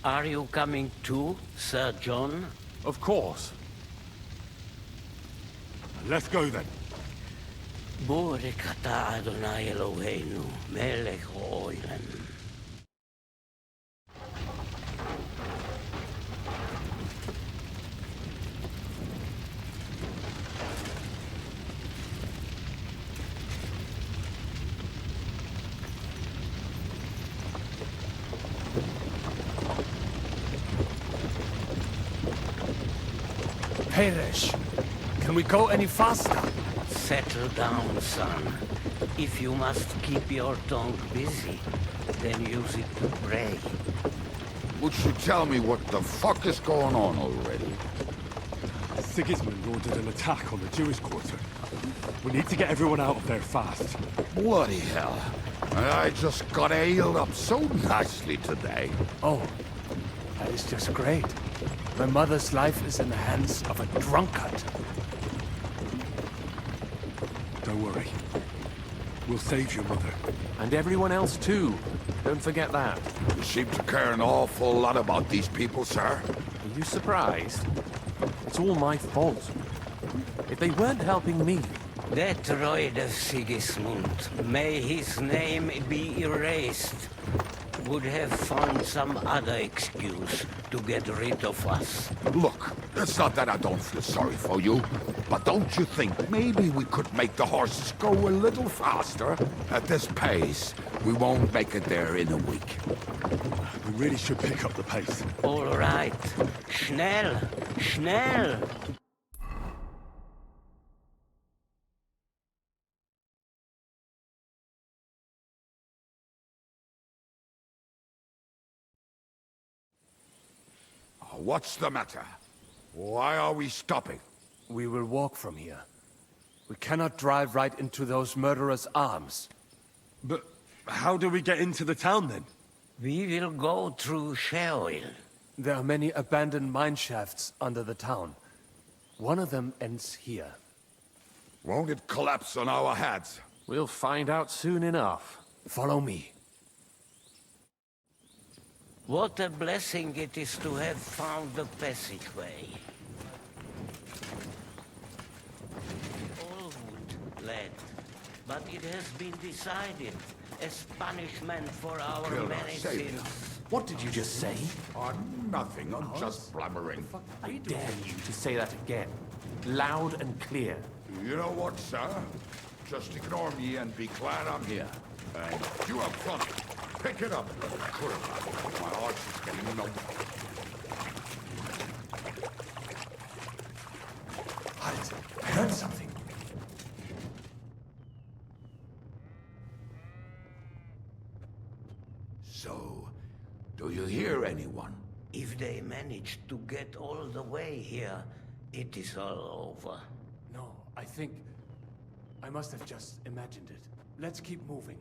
Are you coming too, Sir John? Of course. Let's go then. Burekata Adonai Eloheinu, melech ha'olam. Peresh, can we go any faster? Settle down, son. If you must keep your tongue busy, then use it to pray. Would you tell me what the fuck is going on already? Sigismund ordered an attack on the Jewish quarter. We need to get everyone out of there fast. Bloody hell. I just got ailed up so nicely today. Oh, that is just great. My mother's life is in the hands of a drunkard. Don't worry. We'll save your mother. And everyone else too. Don't forget that. You seem to care an awful lot about these people, sir. Are you surprised? It's all my fault. If they weren't helping me... That droid of Sigismund, may his name be erased, would have found some other excuse to get rid of us. Look, it's not that I don't feel sorry for you, but don't you think maybe we could make the horses go a little faster? At this pace, we won't make it there in a week. We really should pick up the pace. All right. Schnell! Schnell! What's the matter? Why are we stopping? We will walk from here. We cannot drive right into those murderers' arms. But how do we get into the town then? We will go through Sheol. There are many abandoned mine shafts under the town. One of them ends here. Won't it collapse on our heads? We'll find out soon enough. Follow me. What a blessing it is to have found the passageway. All wood, lad. But it has been decided, as punishment for our many sins. What did you just say? Oh, nothing. I'm just blabbering. I dare you to say that again. Loud and clear. You know what, sir? Just ignore me and be glad I'm here. And you up front. Pick it up. My heart is getting numb. Halt! I heard something. So, do you hear anyone? If they manage to get all the way here, it is all over. No, I think... I must have just imagined it. Let's keep moving.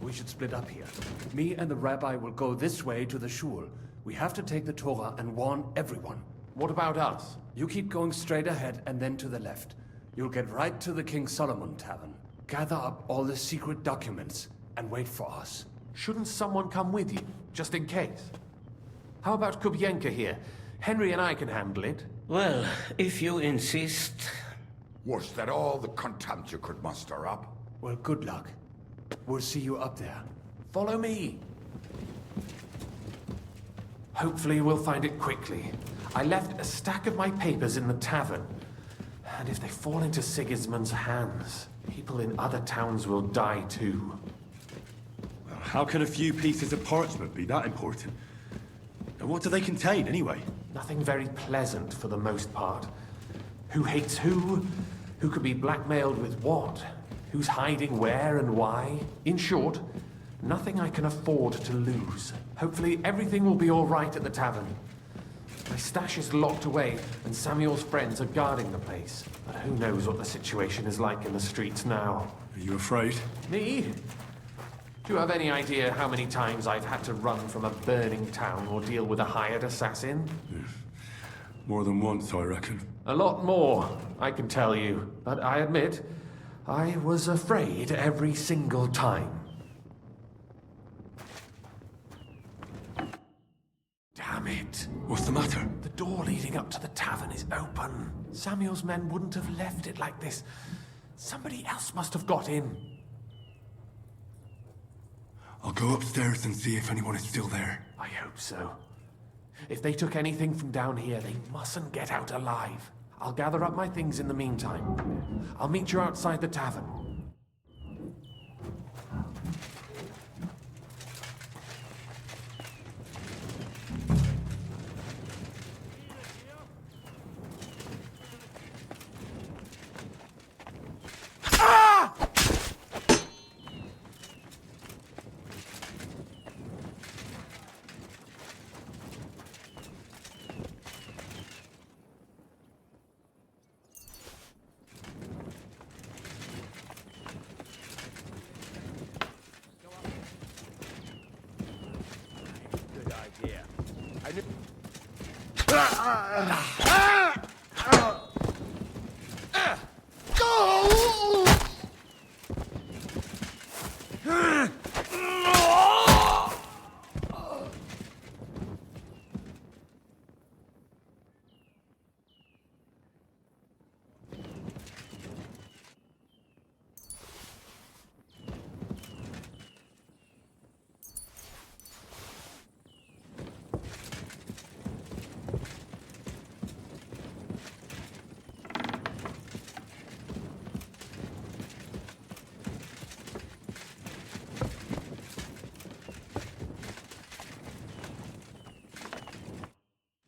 We should split up here. Me and the rabbi will go this way to the shul. We have to take the Torah and warn everyone. What about us? You keep going straight ahead and then to the left. You'll get right to the King Solomon Tavern. Gather up all the secret documents and wait for us. Shouldn't someone come with you, just in case? How about Kubienka here? Henry and I can handle it. Well, if you insist. Was that all the contempt you could muster up? Well, good luck. We'll see you up there. Follow me. Hopefully we'll find it quickly. I left a stack of my papers in the tavern. And if they fall into Sigismund's hands, people in other towns will die too. Well, how can a few pieces of parchment be that important? And what do they contain, anyway? Nothing very pleasant for the most part. Who hates who? Who could be blackmailed with what? Who's hiding where and why? In short, nothing I can afford to lose. Hopefully everything will be all right at the tavern. My stash is locked away, and Samuel's friends are guarding the place. But who knows what the situation is like in the streets now? Are you afraid? Me? Do you have any idea how many times I've had to run from a burning town or deal with a hired assassin? More than once, I reckon. A lot more, I can tell you. But I admit, I was afraid every single time. Damn it. What's the matter? The door leading up to the tavern is open. Samuel's men wouldn't have left it like this. Somebody else must have got in. I'll go upstairs and see if anyone is still there. I hope so. If they took anything from down here, they mustn't get out alive. I'll gather up my things in the meantime. I'll meet you outside the tavern.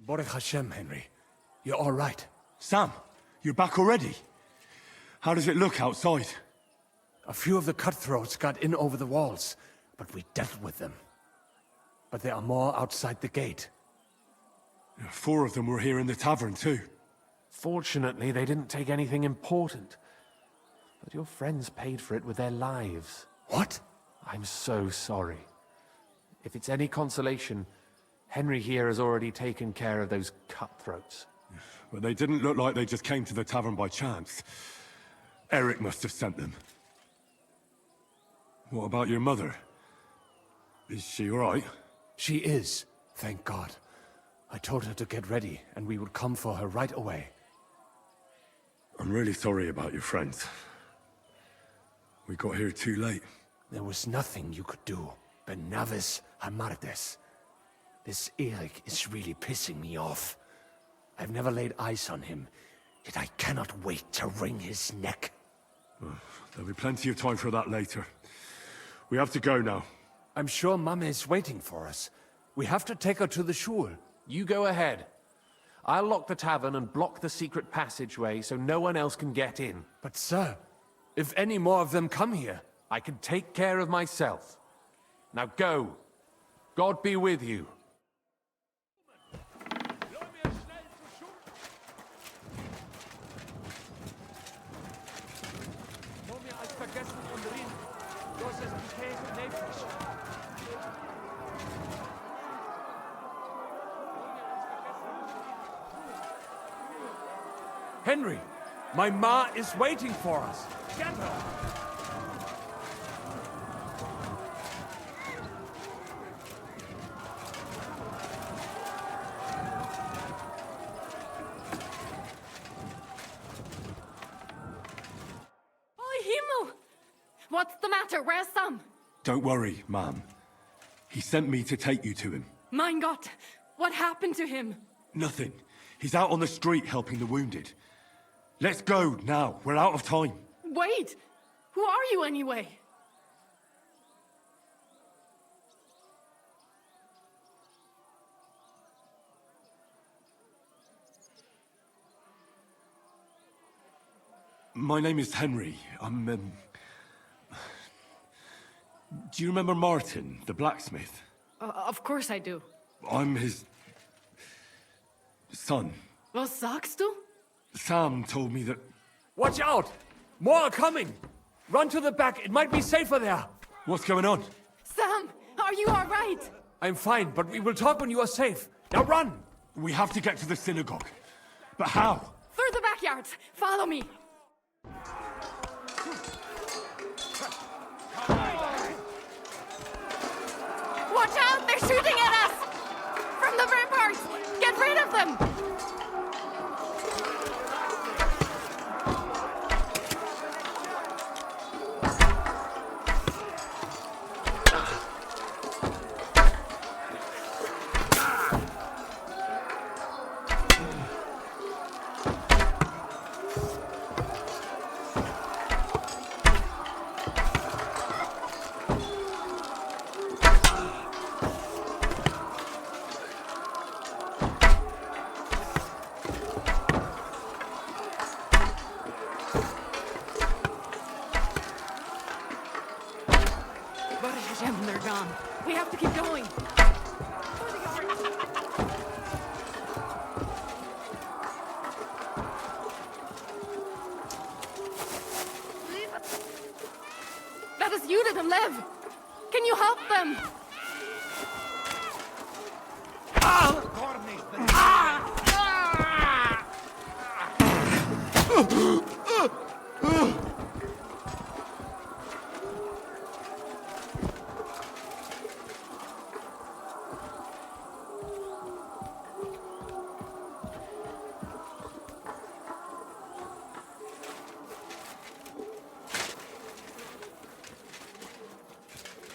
Baruch Hashem, Henry. You're all right. Sam, you're back already? How does it look outside? A few of the cutthroats got in over the walls, but we dealt with them. But there are more outside the gate. 4 of them were here in the tavern, too. Fortunately, they didn't take anything important. But your friends paid for it with their lives. What? I'm so sorry. If it's any consolation, Henry here has already taken care of those cutthroats. But they didn't look like they just came to the tavern by chance. Eric must have sent them. What about your mother? Is she all right? She is, thank God. I told her to get ready, and we would come for her right away. I'm really sorry about your friends. We got here too late. There was nothing you could do. Benavis Hamardes. This Eric is really pissing me off. I've never laid eyes on him, yet I cannot wait to wring his neck. There'll be plenty of time for that later. We have to go now. I'm sure Mama is waiting for us. We have to take her to the shul. You go ahead. I'll lock the tavern and block the secret passageway so no one else can get in. But sir, if any more of them come here... I can take care of myself. Now go. God be with you. Henry, my ma is waiting for us. Get her! What's the matter? Where's Sam? Don't worry, ma'am. He sent me to take you to him. Mein Gott, what happened to him? Nothing. He's out on the street helping the wounded. Let's go now. We're out of time. Wait! Who are you anyway? My name is Henry. I'm, Do you remember Martin, the blacksmith? Of course I do. I'm his... son. Was sagst du? Sam told me that... Watch out! More are coming! Run to the back, it might be safer there! What's going on? Sam, are you all right? I'm fine, but we will talk when you are safe. Now run! We have to get to the synagogue. But how? Through the backyards. Follow me. Watch out! They're shooting at us! From the ramparts! Get rid of them! They're gone. We have to keep going. That is Judith and Lev. Can you help them?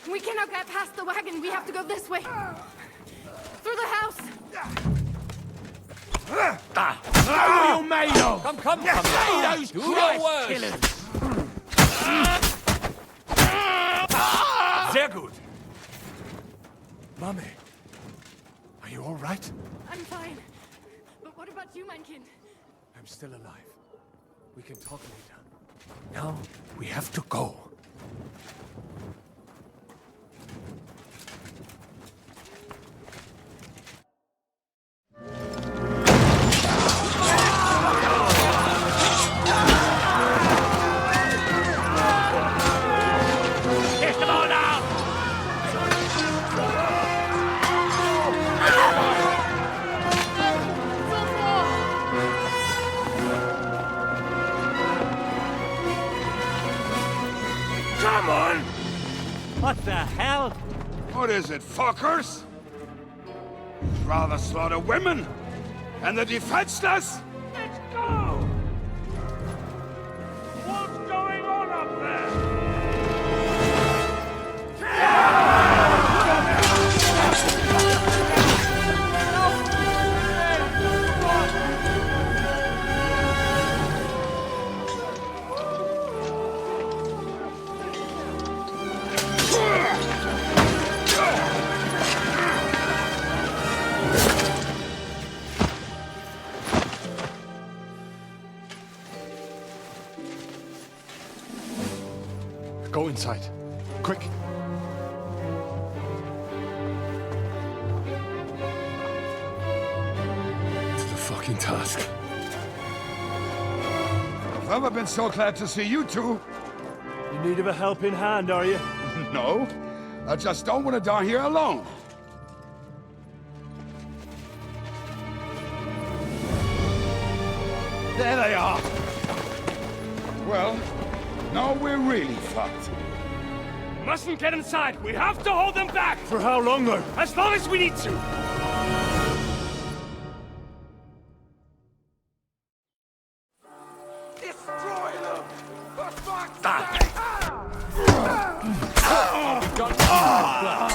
We cannot get past the wagon. We have to go this way. Through the house. What are you made of? Come. Those Do your worst. killers. Sehr gut. Mame, are you all right? I'm fine. But what about you, mein Kind? I'm still alive. We can talk later. Now, we have to go. Come on! What the hell? What is it, fuckers? Rather slaughter women and the defenseless? Let's go! What's going on up there? Go inside. Quick. To the fucking task. I've never been so glad to see you two. In need of a helping hand, are you? No, I just don't want to die here alone. There they are! Well, now we're really fucked. Mustn't get inside. We have to hold them back. For how long, though? As long as we need to. Destroy them! For fuck's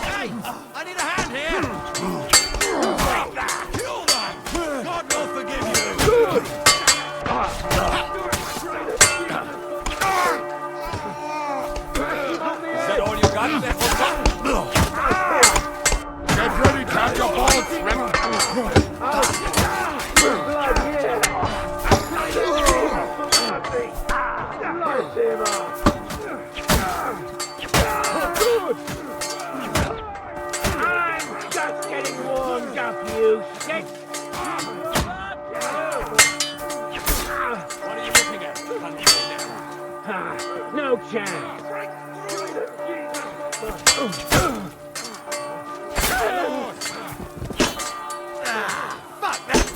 Hey! I need a hand here! Take that! Kill them! God will forgive you! Is that all you got there for something? Get ready, catch your balls, I'm just getting warmed up, you shit! What are you looking at? No chance. Fuck that!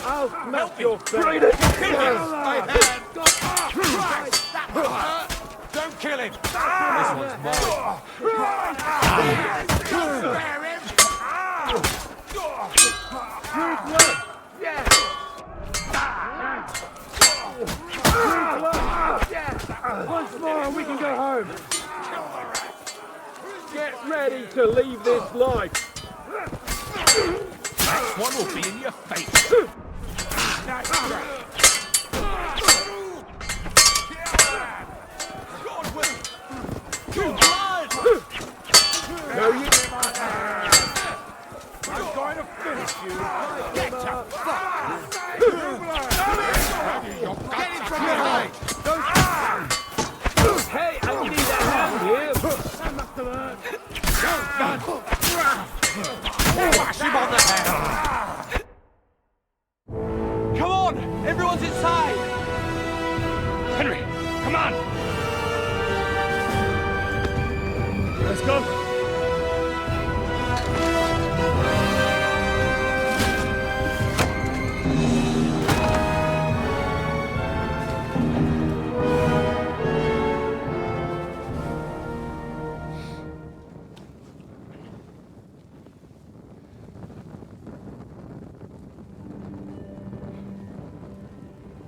I'll smack your face. Don't kill him! This one's mine. Spare him! Once more and we can go home. Get ready to leave this life. Next one will be in your face. No, you. I'm going to finish you. Get to fuck! Get him from behind! Hey, I need that hand here. That must have hurt. Wash him on the head! Come on! Everyone's inside! Henry, come on! Let's go.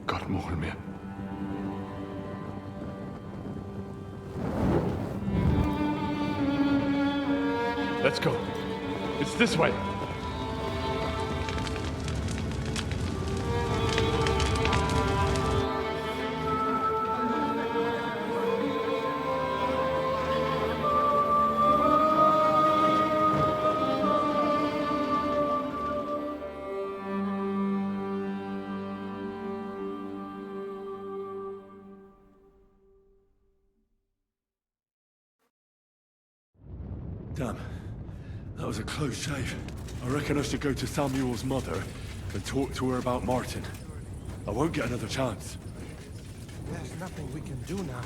Gott mohol mir. Let's go. It's this way. Damn. That was a close shave. I reckon I should go to Samuel's mother and talk to her about Martin. I won't get another chance. There's nothing we can do now.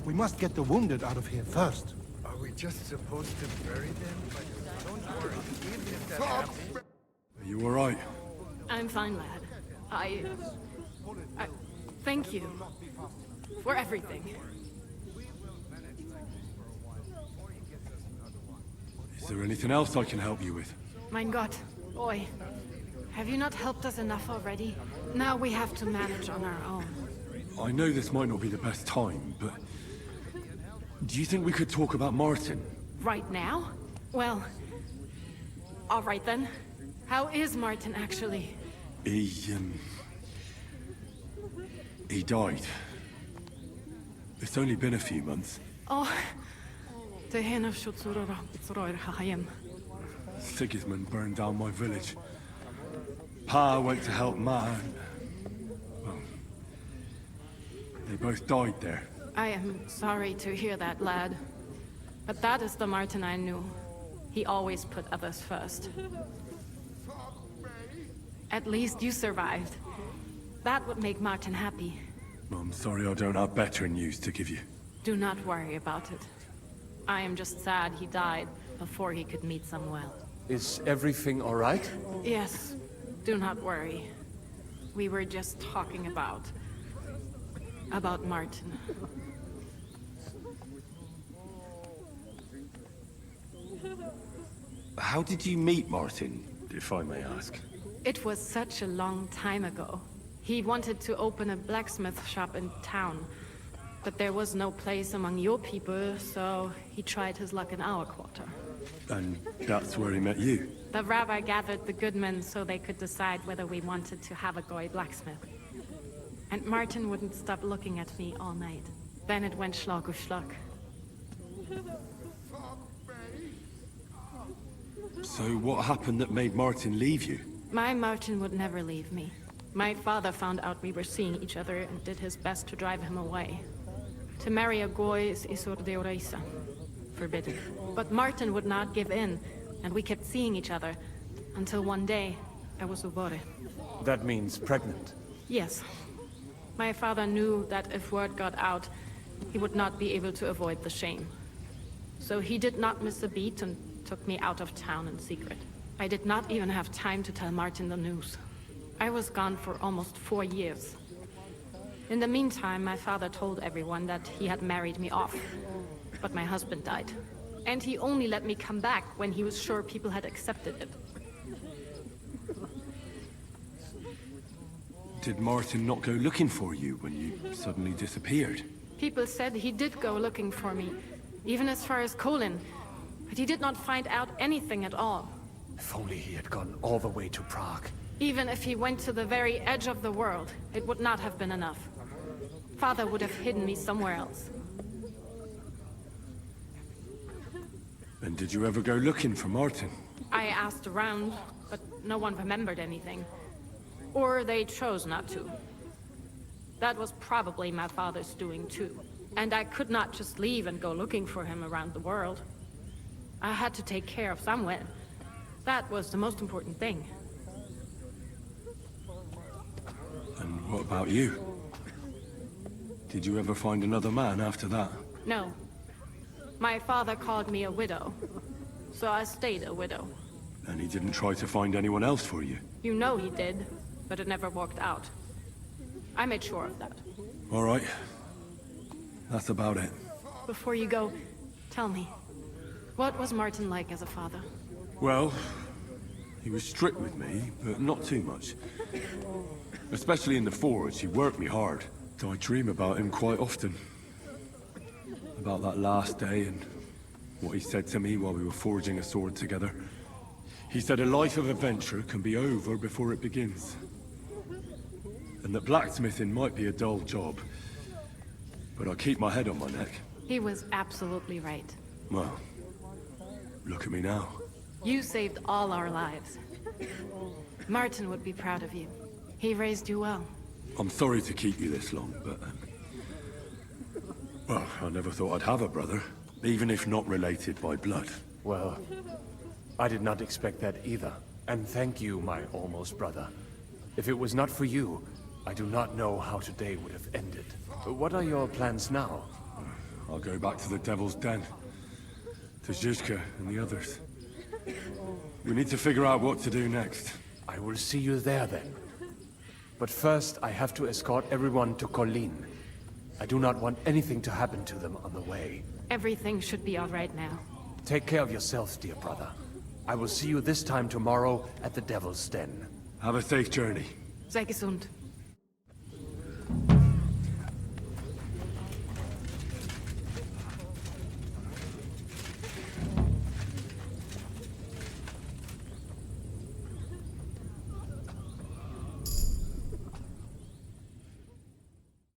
We must get the wounded out of here first. Are we just supposed to bury them? But don't worry, even if that happens... Are you alright? I'm fine, lad. I thank you for everything. Is there anything else I can help you with? Mein Gott, boy. Have you not helped us enough already? Now we have to manage on our own. I know this might not be the best time, but... do you think we could talk about Martin? Right now? Well, all right then. How is Martin actually? He died. It's only been a few months. Oh. Sigismund burned down my village. Pa went to help Ma and... well, they both died there. I am sorry to hear that, lad. But that is the Martin I knew. He always put others first. At least you survived. That would make Martin happy. I'm sorry I don't have better news to give you. Do not worry about it. I am just sad he died before he could meet Samuel. Is everything all right? Yes, do not worry. We were just talking about Martin. How did you meet Martin, if I may ask? It was such a long time ago. He wanted to open a blacksmith shop in town, but there was no place among your people, so he tried his luck in our quarter. And that's where he met you? The rabbi gathered the good men so they could decide whether we wanted to have a goy blacksmith. And Martin wouldn't stop looking at me all night. Then it went schlag auf schlag. So what happened that made Martin leave you? My Martin would never leave me. My father found out we were seeing each other and did his best to drive him away. To marry a goy is isur deoraisa, forbidden. But Martin would not give in, and we kept seeing each other, until one day, I was ubore. That means pregnant. Yes. My father knew that if word got out, he would not be able to avoid the shame. So he did not miss a beat and took me out of town in secret. I did not even have time to tell Martin the news. I was gone for almost 4 years. In the meantime, my father told everyone that he had married me off. But my husband died. And he only let me come back when he was sure people had accepted it. Did Martin not go looking for you when you suddenly disappeared? People said he did go looking for me, even as far as Colin. But he did not find out anything at all. If only he had gone all the way to Prague. Even if he went to the very edge of the world, it would not have been enough. Father would have hidden me somewhere else. And did you ever go looking for Martin? I asked around, but no one remembered anything. Or they chose not to. That was probably my father's doing too. And I could not just leave and go looking for him around the world. I had to take care of someone. That was the most important thing. And what about you? Did you ever find another man after that? No. My father called me a widow. So I stayed a widow. And he didn't try to find anyone else for you? You know he did, but it never worked out. I made sure of that. All right. That's about it. Before you go, tell me, what was Martin like as a father? Well, he was strict with me, but not too much. Especially in the forge, he worked me hard. So I dream about him quite often. About that last day and what he said to me while we were forging a sword together. He said a life of adventure can be over before it begins. And that blacksmithing might be a dull job, but I'll keep my head on my neck. He was absolutely right. Well, look at me now. You saved all our lives. Martin would be proud of you. He raised you well. I'm sorry to keep you this long, but... well, I never thought I'd have a brother, even if not related by blood. Well, I did not expect that either. And thank you, my almost brother. If it was not for you, I do not know how today would have ended. What are your plans now? I'll go back to the Devil's Den. To Zizka and the others. We need to figure out what to do next. I will see you there then. But first, I have to escort everyone to Colin. I do not want anything to happen to them on the way. Everything should be all right now. Take care of yourselves, dear brother. I will see you this time tomorrow at the Devil's Den. Have a safe journey. Sei gesund.